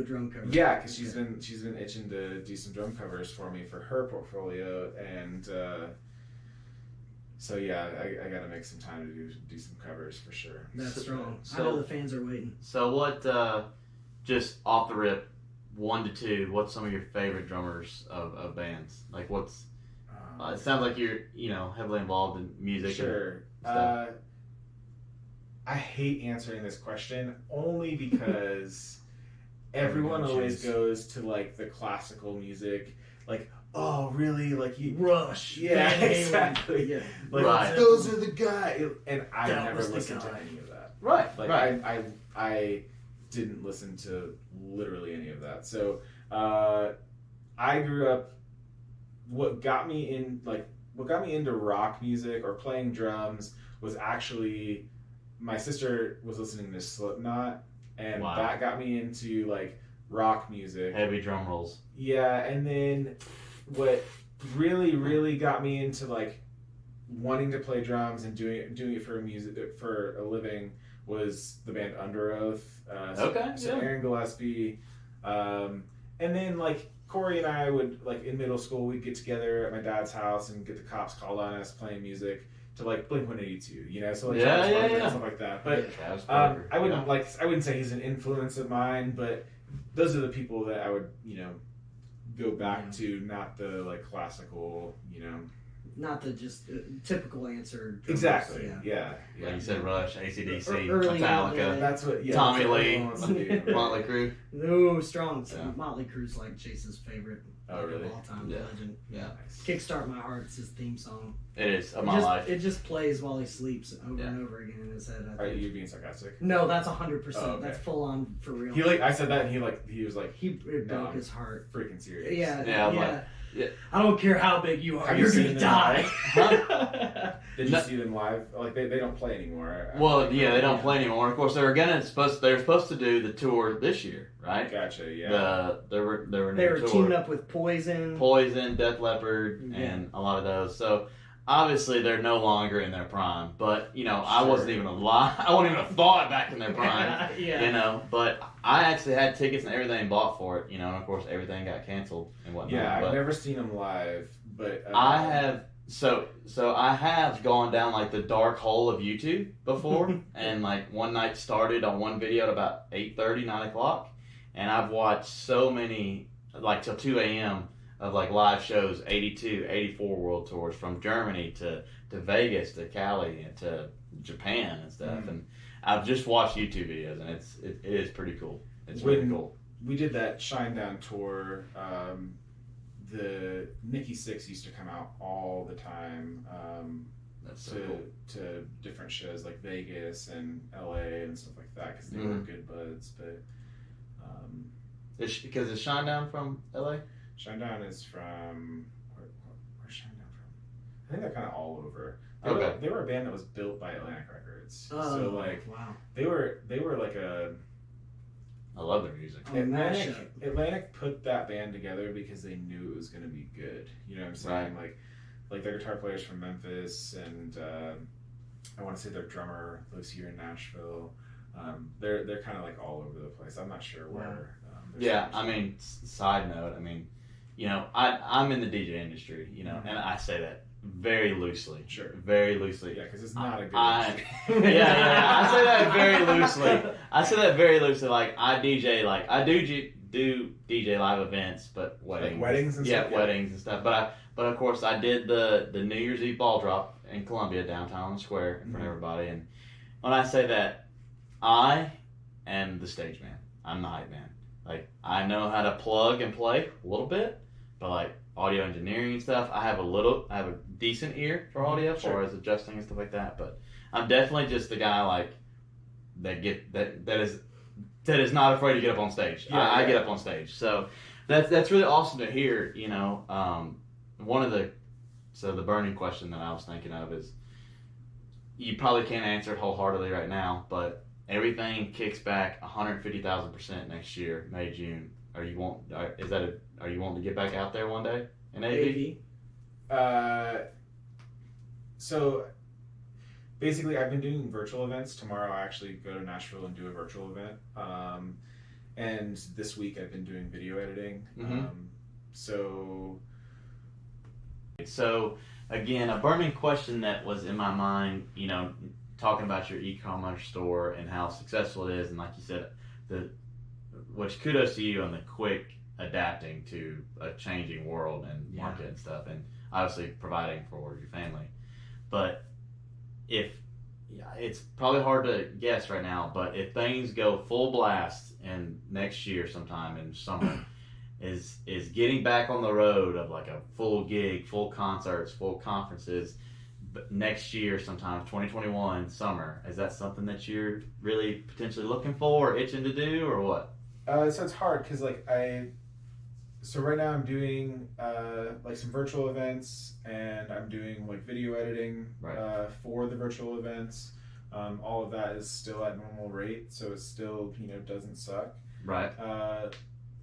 drum cover. Yeah, because she's been itching to do some drum covers for me for her portfolio, and so yeah, I got to make some time to do some covers for sure. That's strong. I know the fans are waiting. So what? Just off the rip, 1 to 2. What's some of your favorite drummers of bands? Like what's? It sounds like you're heavily involved in music. Sure. I hate answering this question only because everyone always goes to like the classical music, like, oh really, like you Rush. Yeah, exactly. Yeah. Like those are the guys, and I never listened to any of that. Right. Like I didn't listen to literally any of that. So I grew up. What got me into rock music or playing drums was actually my sister was listening to Slipknot, and that got me into like rock music, heavy drum rolls. Yeah, and then what really got me into like wanting to play drums and doing it for a living was the band Under Oath. So Aaron Gillespie, and then like Corey and I would, like, in middle school, we'd get together at my dad's house and get the cops called on us playing music to like Blink-182, you know, so like and stuff like that. But I wouldn't say he's an influence of mine, but those are the people that I would go back to, not the like classical, not the just typical answer. Drummers. Exactly. Yeah. Like you said, Rush, AC/DC, early Metallica. That's what. Tommy Lee, Motley Crue. No, strong. Yeah. Motley Crue's like Chase's favorite. Oh, really? All time legend. Yeah. Nice. Kickstart My Heart is his theme song. It is of my life. It just plays while he sleeps over and over again in his head. Are you being sarcastic? No, that's 100%. That's full on for real. I said that, and he was like, it broke his heart. Freaking serious. Yeah. I don't care how big you are. You're gonna die. Did you see them live? Like they don't play anymore. Well, they don't play anymore. Of course, they're supposed to do the tour this year, right? Gotcha. Yeah. They were teaming up with Poison, Def Leppard, and a lot of those. So obviously they're no longer in their prime. But I wasn't even alive. I wouldn't even have thought back in their prime. But I actually had tickets and everything bought for it. And of course everything got canceled and whatnot. Yeah, I've never seen them live, but I have. So I have gone down like the dark hole of YouTube before, and like one night started on one video at about 8:30, 9 o'clock, and I've watched so many like till 2 a.m. of like live shows, 82, 84 world tours from Germany to Vegas to Cali and to Japan and stuff, and I've just watched YouTube videos, and it is pretty cool. It's really cool. We did that Shinedown tour. The Nikki Sixx used to come out all the time That's so cool. to different shows like Vegas and LA and stuff like that because they were good buds. But because is Shinedown from LA? Shinedown is from where's Shinedown from? I think they're kind of all over. They were a band that was built by Atlantic Records. Oh, so like, wow. They were like a. I love their music. Atlantic put that band together because they knew it was going to be good. You know what I'm saying? Right. Like their guitar players from Memphis, and I want to say their drummer lives here in Nashville. They're kind of like all over the place. I'm not sure where. Yeah, I mean, side note, I mean, you know, I'm in the DJ industry, you know, and I say that very loosely. Sure. Very loosely. Yeah, because it's not a good industry. Yeah. I say that very loosely. Like, I DJ, like, I do DJ live events, but weddings. Like weddings and stuff? Yeah, weddings and stuff. But of course, I did the New Year's Eve ball drop in Columbia, downtown on the square, in front of everybody. And when I say that, I am the stage man. I'm the hype man. Like, I know how to plug and play a little bit, but like audio engineering and stuff, I have a decent ear for audio, as far as adjusting and stuff like that. But I'm definitely just the guy like that is not afraid to get up on stage. I get up on stage, so that's really awesome to hear. You know, the burning question that I was thinking of is, you probably can't answer it wholeheartedly right now, but everything kicks back 150,000% next year, May, June. Are you wanting to get back out there one day in AV? So basically, I've been doing virtual events. Tomorrow, I actually go to Nashville and do a virtual event. And this week, I've been doing video editing. So again, a burning question that was in my mind, you know, talking about your e-commerce store and how successful it is, and like you said, which kudos to you on the quick adapting to a changing world and market and stuff, and obviously providing for your family. But it's probably hard to guess right now, but if things go full blast in next year sometime in summer, is getting back on the road of like a full gig, full concerts, full conferences, but next year sometime, 2021 summer, is that something that you're really potentially looking for or itching to do, or what? So it's hard because so right now I'm doing like some virtual events, and I'm doing like video editing for the virtual events. All of that is still at normal rate, so it still, you know, doesn't suck. Right.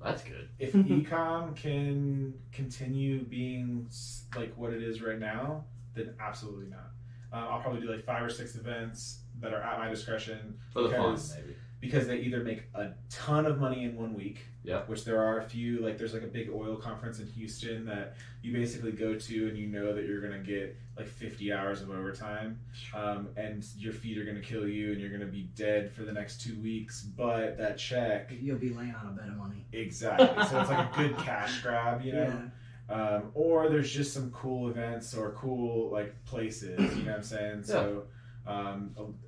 That's good. If e-com can continue being like what it is right now, then absolutely not. I'll probably do like 5 or 6 events that are at my discretion for the fun, maybe. Because they either make a ton of money in 1 week, which there are a few. Like there's like a big oil conference in Houston that you basically go to, and you know that you're gonna get like 50 hours of overtime, and your feet are gonna kill you, and you're gonna be dead for the next 2 weeks. But that check, you'll be laying on a bed of money. Exactly. So it's like a good cash grab, you know. Yeah. Or there's just some cool events or cool like places, you know what I'm saying? So,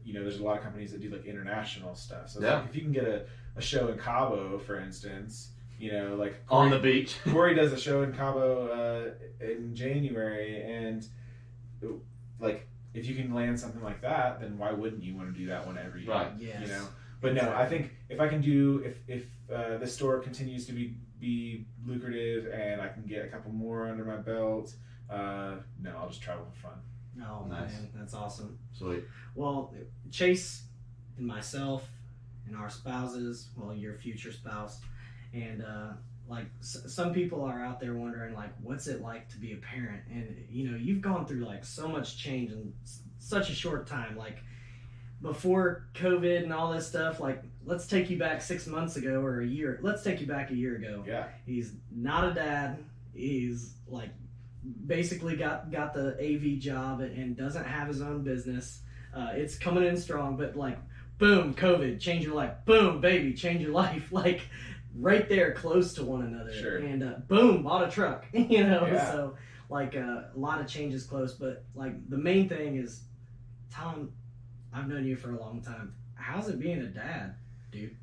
you know, there's a lot of companies that do like international stuff. So like if you can get a show in Cabo, for instance, you know, like on the beach. Corey does a show in Cabo in January, and like if you can land something like that, then why wouldn't you want to do that one every year? Right. Yes. You know. But no, I think if I can do if the store continues to be lucrative and I can get a couple more under my belt, no, I'll just travel for fun. Oh Nice. Man, that's awesome. Sweet. Well, Chase and myself and our spouses, well, your future spouse, and like some people are out there wondering like, what's it like to be a parent? And you know, you've gone through like so much change in such a short time. Like before COVID and all this stuff, like let's take you back 6 months ago or a year. Let's take you back a year ago. Yeah. He's not a dad. He's like basically got the AV job and doesn't have his own business. It's coming in strong, but like boom, COVID, change your life. Boom, baby, change your life. Like right there, close to one another. Sure. And boom, bought a truck. You know, Yeah. so like a lot of changes close, but like the main thing is, Tom, I've known you for a long time. How's it being a dad, dude?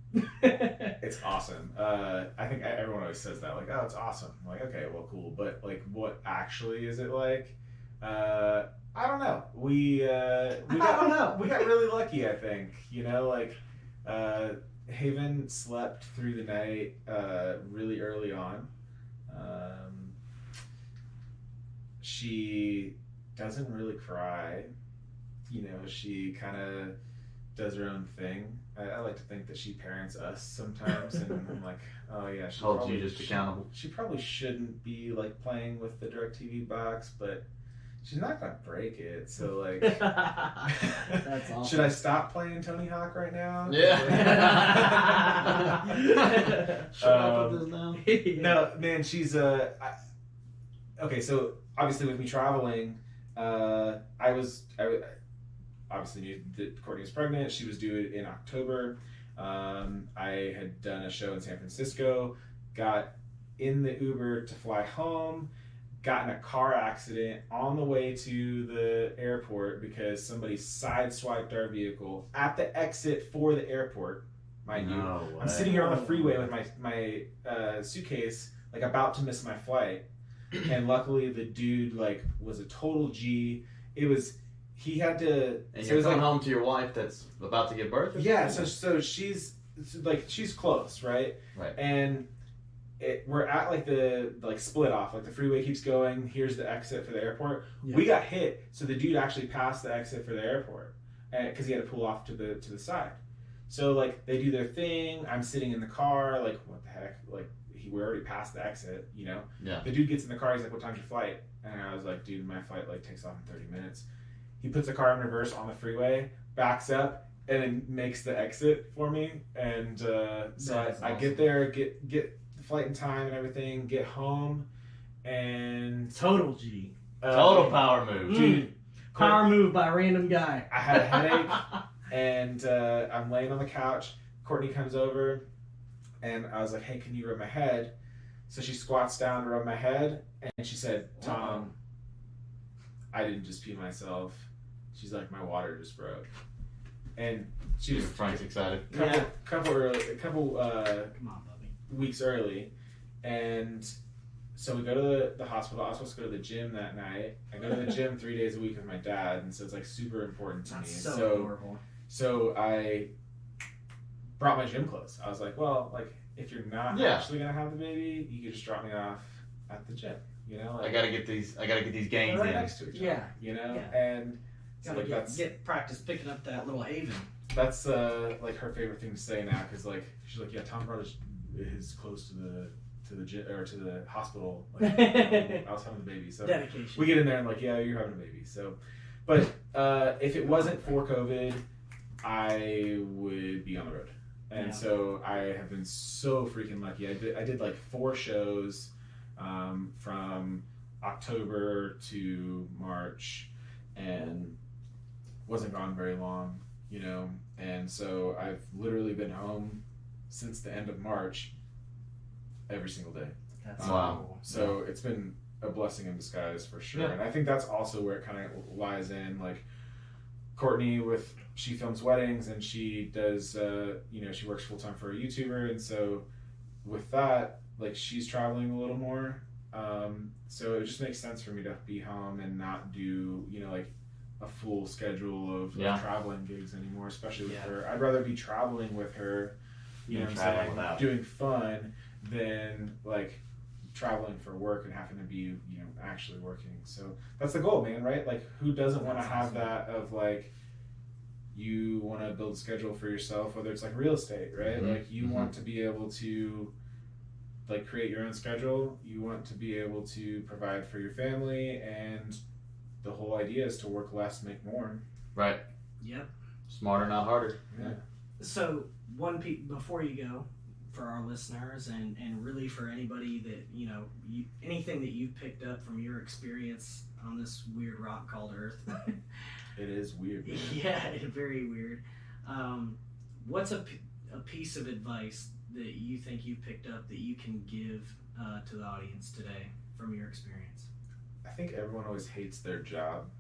It's awesome. I think everyone always says that, like, oh, it's awesome. I'm like, okay, well, cool. But like, what actually is it like? I don't know. We got really lucky, I think. You know, like Haven slept through the night really early on. She doesn't really cry. You know, she kind of does her own thing. I like to think that she parents us sometimes, and I'm like, oh yeah, she Holds probably, you just accountable. She probably shouldn't be like playing with the DirecTV box, but she's not gonna break it. So like, That's awesome. Should I stop playing Tony Hawk right now? Yeah. Should I put this down? No, man, she's okay. So obviously, with me traveling, I obviously knew that Courtney was pregnant. She was due in October. I had done a show in San Francisco, got in the Uber to fly home, got in a car accident on the way to the airport because somebody sideswiped our vehicle at the exit for the airport, mind you. I'm sitting here on the freeway with my suitcase, like about to miss my flight. And luckily the dude like was a total G. He had to. And so you're it was going like, home to your wife that's about to give birth? Yeah, so she's close, right? Right. And we're at like the split off, like the freeway keeps going. Here's the exit for the airport. Yeah. We got hit, so the dude actually passed the exit for the airport because he had to pull off to the side. So like they do their thing. I'm sitting in the car, like what the heck? Like we already passed the exit, you know. Yeah. The dude gets in the car. He's like, "What time's your flight?" And I was like, "Dude, my flight like takes off in 30 minutes." He puts the car in reverse on the freeway, backs up, and then makes the exit for me. And so I get there, get the flight in time and everything, get home, and Total G. Total power move. Dude. Power move by a random guy. I had a headache, and I'm laying on the couch. Courtney comes over, and I was like, "Hey, can you rub my head?" So she squats down to rub my head, and she said, "Tom, I didn't just pee myself." She's like, "My water just broke," and she was Frank's excited. couple Come on, Bubby. weeks early, and so we go to the hospital. I was supposed to go to the gym that night. I go to the gym 3 days a week with my dad, and so it's like super important to me. So adorable. So I brought my gym clothes. I was like, well, like if you're not actually gonna have the baby, you could just drop me off at the gym. You know, like, I gotta get these gains right in. next to each other. Yeah. You know, Yeah. and so Gotta like get practice picking up that little haven. that's like her favorite thing to say now because like she's like, yeah, Tom brought his clothes to the gym or to the hospital. Like, I was having the baby, so Dedication. we get in there and like, yeah, you're having a baby. So, but if it wasn't for COVID, I would be on the road. And so I have been so freaking lucky. I did like 4 shows from October to March, and wasn't gone very long, you know. And so I've literally been home since the end of March every single day. That's wow. So it's been a blessing in disguise for sure. Yeah. And I think that's also where it kind of lies in, like Courtney she films weddings and she does, she works full time for a YouTuber. And so with that, like she's traveling a little more. So it just makes sense for me to be home and not do, like a full schedule of traveling gigs anymore, especially with her. I'd rather be traveling with her, doing fun than like traveling for work and having to be, actually working. So that's the goal, man, right? Like who doesn't want to have that of like, you want to build a schedule for yourself, whether it's like real estate, right? Mm-hmm. Like you want to be able to like create your own schedule. You want to be able to provide for your family, and the whole idea is to work less, make more. Right. Yep. Smarter, not harder. Yeah. So before you go, for our listeners and really for anybody that anything that you've picked up from your experience on this weird rock called Earth. It is weird, man. Yeah, it's very weird. What's a piece of advice that you think you picked up that you can give to the audience today from your experience? I think everyone always hates their job.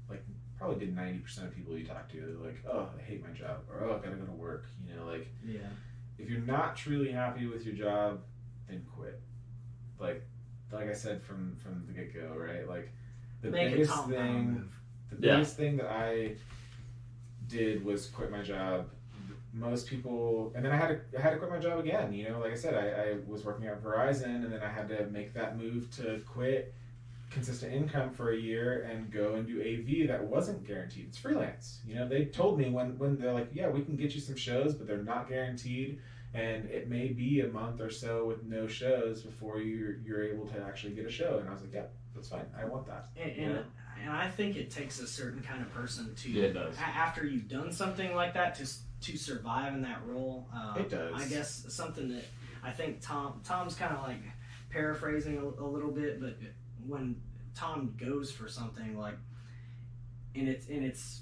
Like probably did 90% of people you talk to, they're like, oh, I hate my job, or oh, I gotta go to work. Yeah. If you're not truly happy with your job, then quit. Like I said from the get go, right? Like the biggest thing that I did was quit my job. Most people, and then I had to quit my job again. Like I said, I was working at Verizon, and then I had to make that move to quit. consistent income for a year and go and do AV that wasn't guaranteed. It's freelance. You know, they told me when they're like, yeah, we can get you some shows, but they're not guaranteed. And it may be a month or so with no shows before you're able to actually get a show. And I was like, yeah, that's fine. I want that. And I think it takes a certain kind of person to, Yeah, it does. After you've done something like that, to survive in that role. It does. I guess something that I think Tom's kind of like paraphrasing a little bit, but when Tom goes for something like, and it's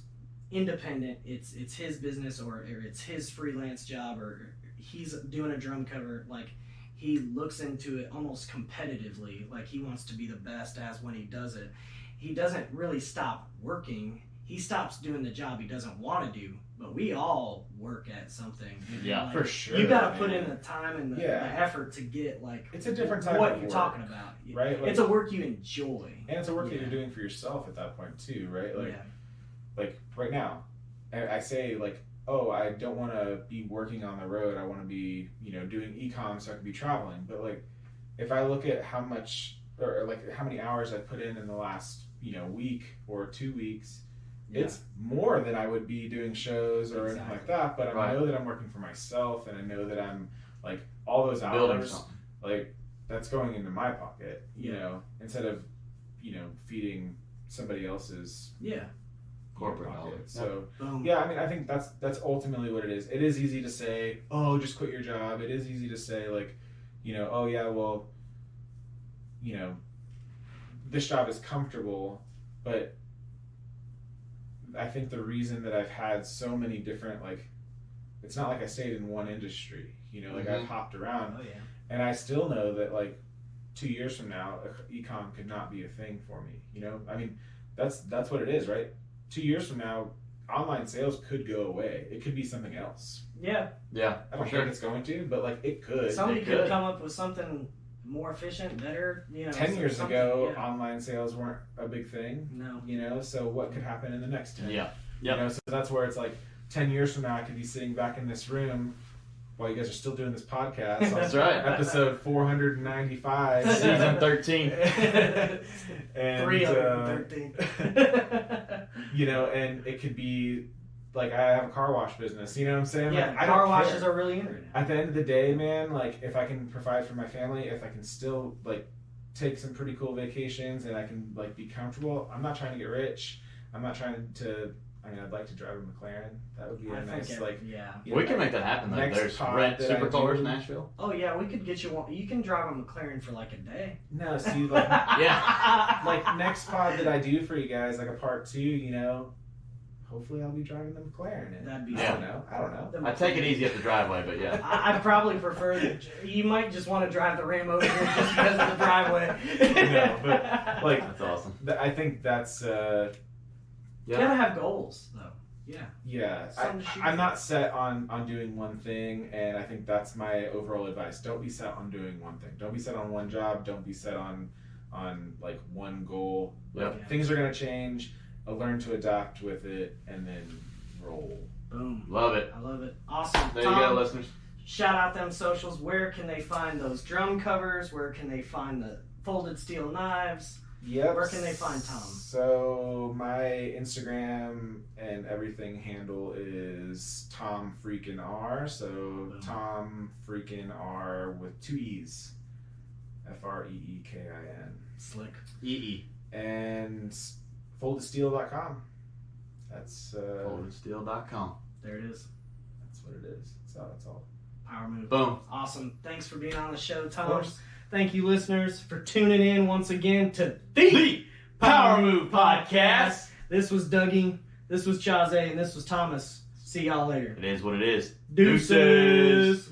independent, it's his business or it's his freelance job, or he's doing a drum cover, like he looks into it almost competitively, like he wants to be the best as when he does it. He doesn't really stop working. He stops doing the job he doesn't want to do, but we all work at something. Yeah, like, for sure. You got to man. put in the time and the effort to get like It's a different type what of you're work, talking about, right? Like, it's a work you enjoy, and it's a work that Yeah. you're doing for yourself at that point too, right? Like, yeah. like right now, I say like, oh, I don't want to be working on the road. I want to be, you know, doing e-com so I can be traveling. But like, if I look at how much or like how many hours I put in the last, you know, week or 2 weeks, it's more than I would be doing shows or anything like that. But I know that I'm working for myself, and I know that I'm like all those Building hours, something. like that's going into my pocket, you know, instead of, you know, feeding somebody else's Corporate pocket. dollars. So Boom. yeah, I mean, I think that's ultimately what it is. It is easy to say, oh, just quit your job. It is easy to say, like, you know, oh yeah, well, you know, this job is comfortable, but I think the reason that I've had so many different, like, it's not like I stayed in one industry, you know, like I've hopped around, Oh yeah. and I still know that like 2 years from now, ecom could not be a thing for me. You know, I mean, that's what it is, right? 2 years from now, online sales could go away. It could be something else. Yeah. Yeah, I don't think it's going to, but like it could. Somebody They could could. come up with something more efficient, better. You know, 10 years something- ago, yeah. online sales weren't a big thing. No. You know, so what could happen in the next 10? Yeah. You know, so that's where it's like 10 years from now, I could be sitting back in this room while you guys are still doing this podcast. That's right. Episode 495. Season 13. and 313. you know, and it could be like I have a car wash business. You know what I'm saying? Yeah, Like, I car don't washes care. are really in right now. At the end of the day, man, like if I can provide for my family, if I can still like take some pretty cool vacations and I can like be comfortable, I'm not trying to get rich. I'm not trying to. I mean, I'd like to drive a McLaren. That would be a nice like. Yeah. you We know, can make that happen though. next There's pod rent that I supercars do- in Nashville. Oh yeah, we could get you one. You can drive a McLaren for like a day. No, see, like Yeah. like next pod that I do for you guys, like a part 2, you know, hopefully I'll be driving the McLaren. And That'd be I don't know. I don't know. The I take it easy at the driveway, but yeah. I'd probably prefer that. You might just want to drive the Ram over here just because of the driveway. No, but like That's awesome. I think that's You gotta have goals though. Yeah. yeah. Something to shoot I'm for. not set on doing one thing, and I think that's my overall advice. Don't be set on doing one thing. Don't be set on one job. Don't be set on like one goal. Like, Yep. things are gonna change. Learn to adapt with it, and then roll. Boom. Love it. I love it. Awesome. There you Tom, go, listeners. shout out them socials. Where can they find those drum covers? Where can they find the folded steel knives? Yep. Where can they find Tom? So my Instagram and everything handle is Tom Freakin' R. So Boom. Tom Freakin' R with 2 E's. FREEKIN. Slick. EE. And foldedsteel.com. That's FoldedSteel.com. There it is. that's what it is. That's all. Power move. Boom. Awesome. Thanks for being on the show, Of Tom. course. Thank you, listeners, for tuning in once again to the Power Move Podcast. This was Dougie, this was Chaze, and this was Thomas. See y'all later. It is what it is. Deuces.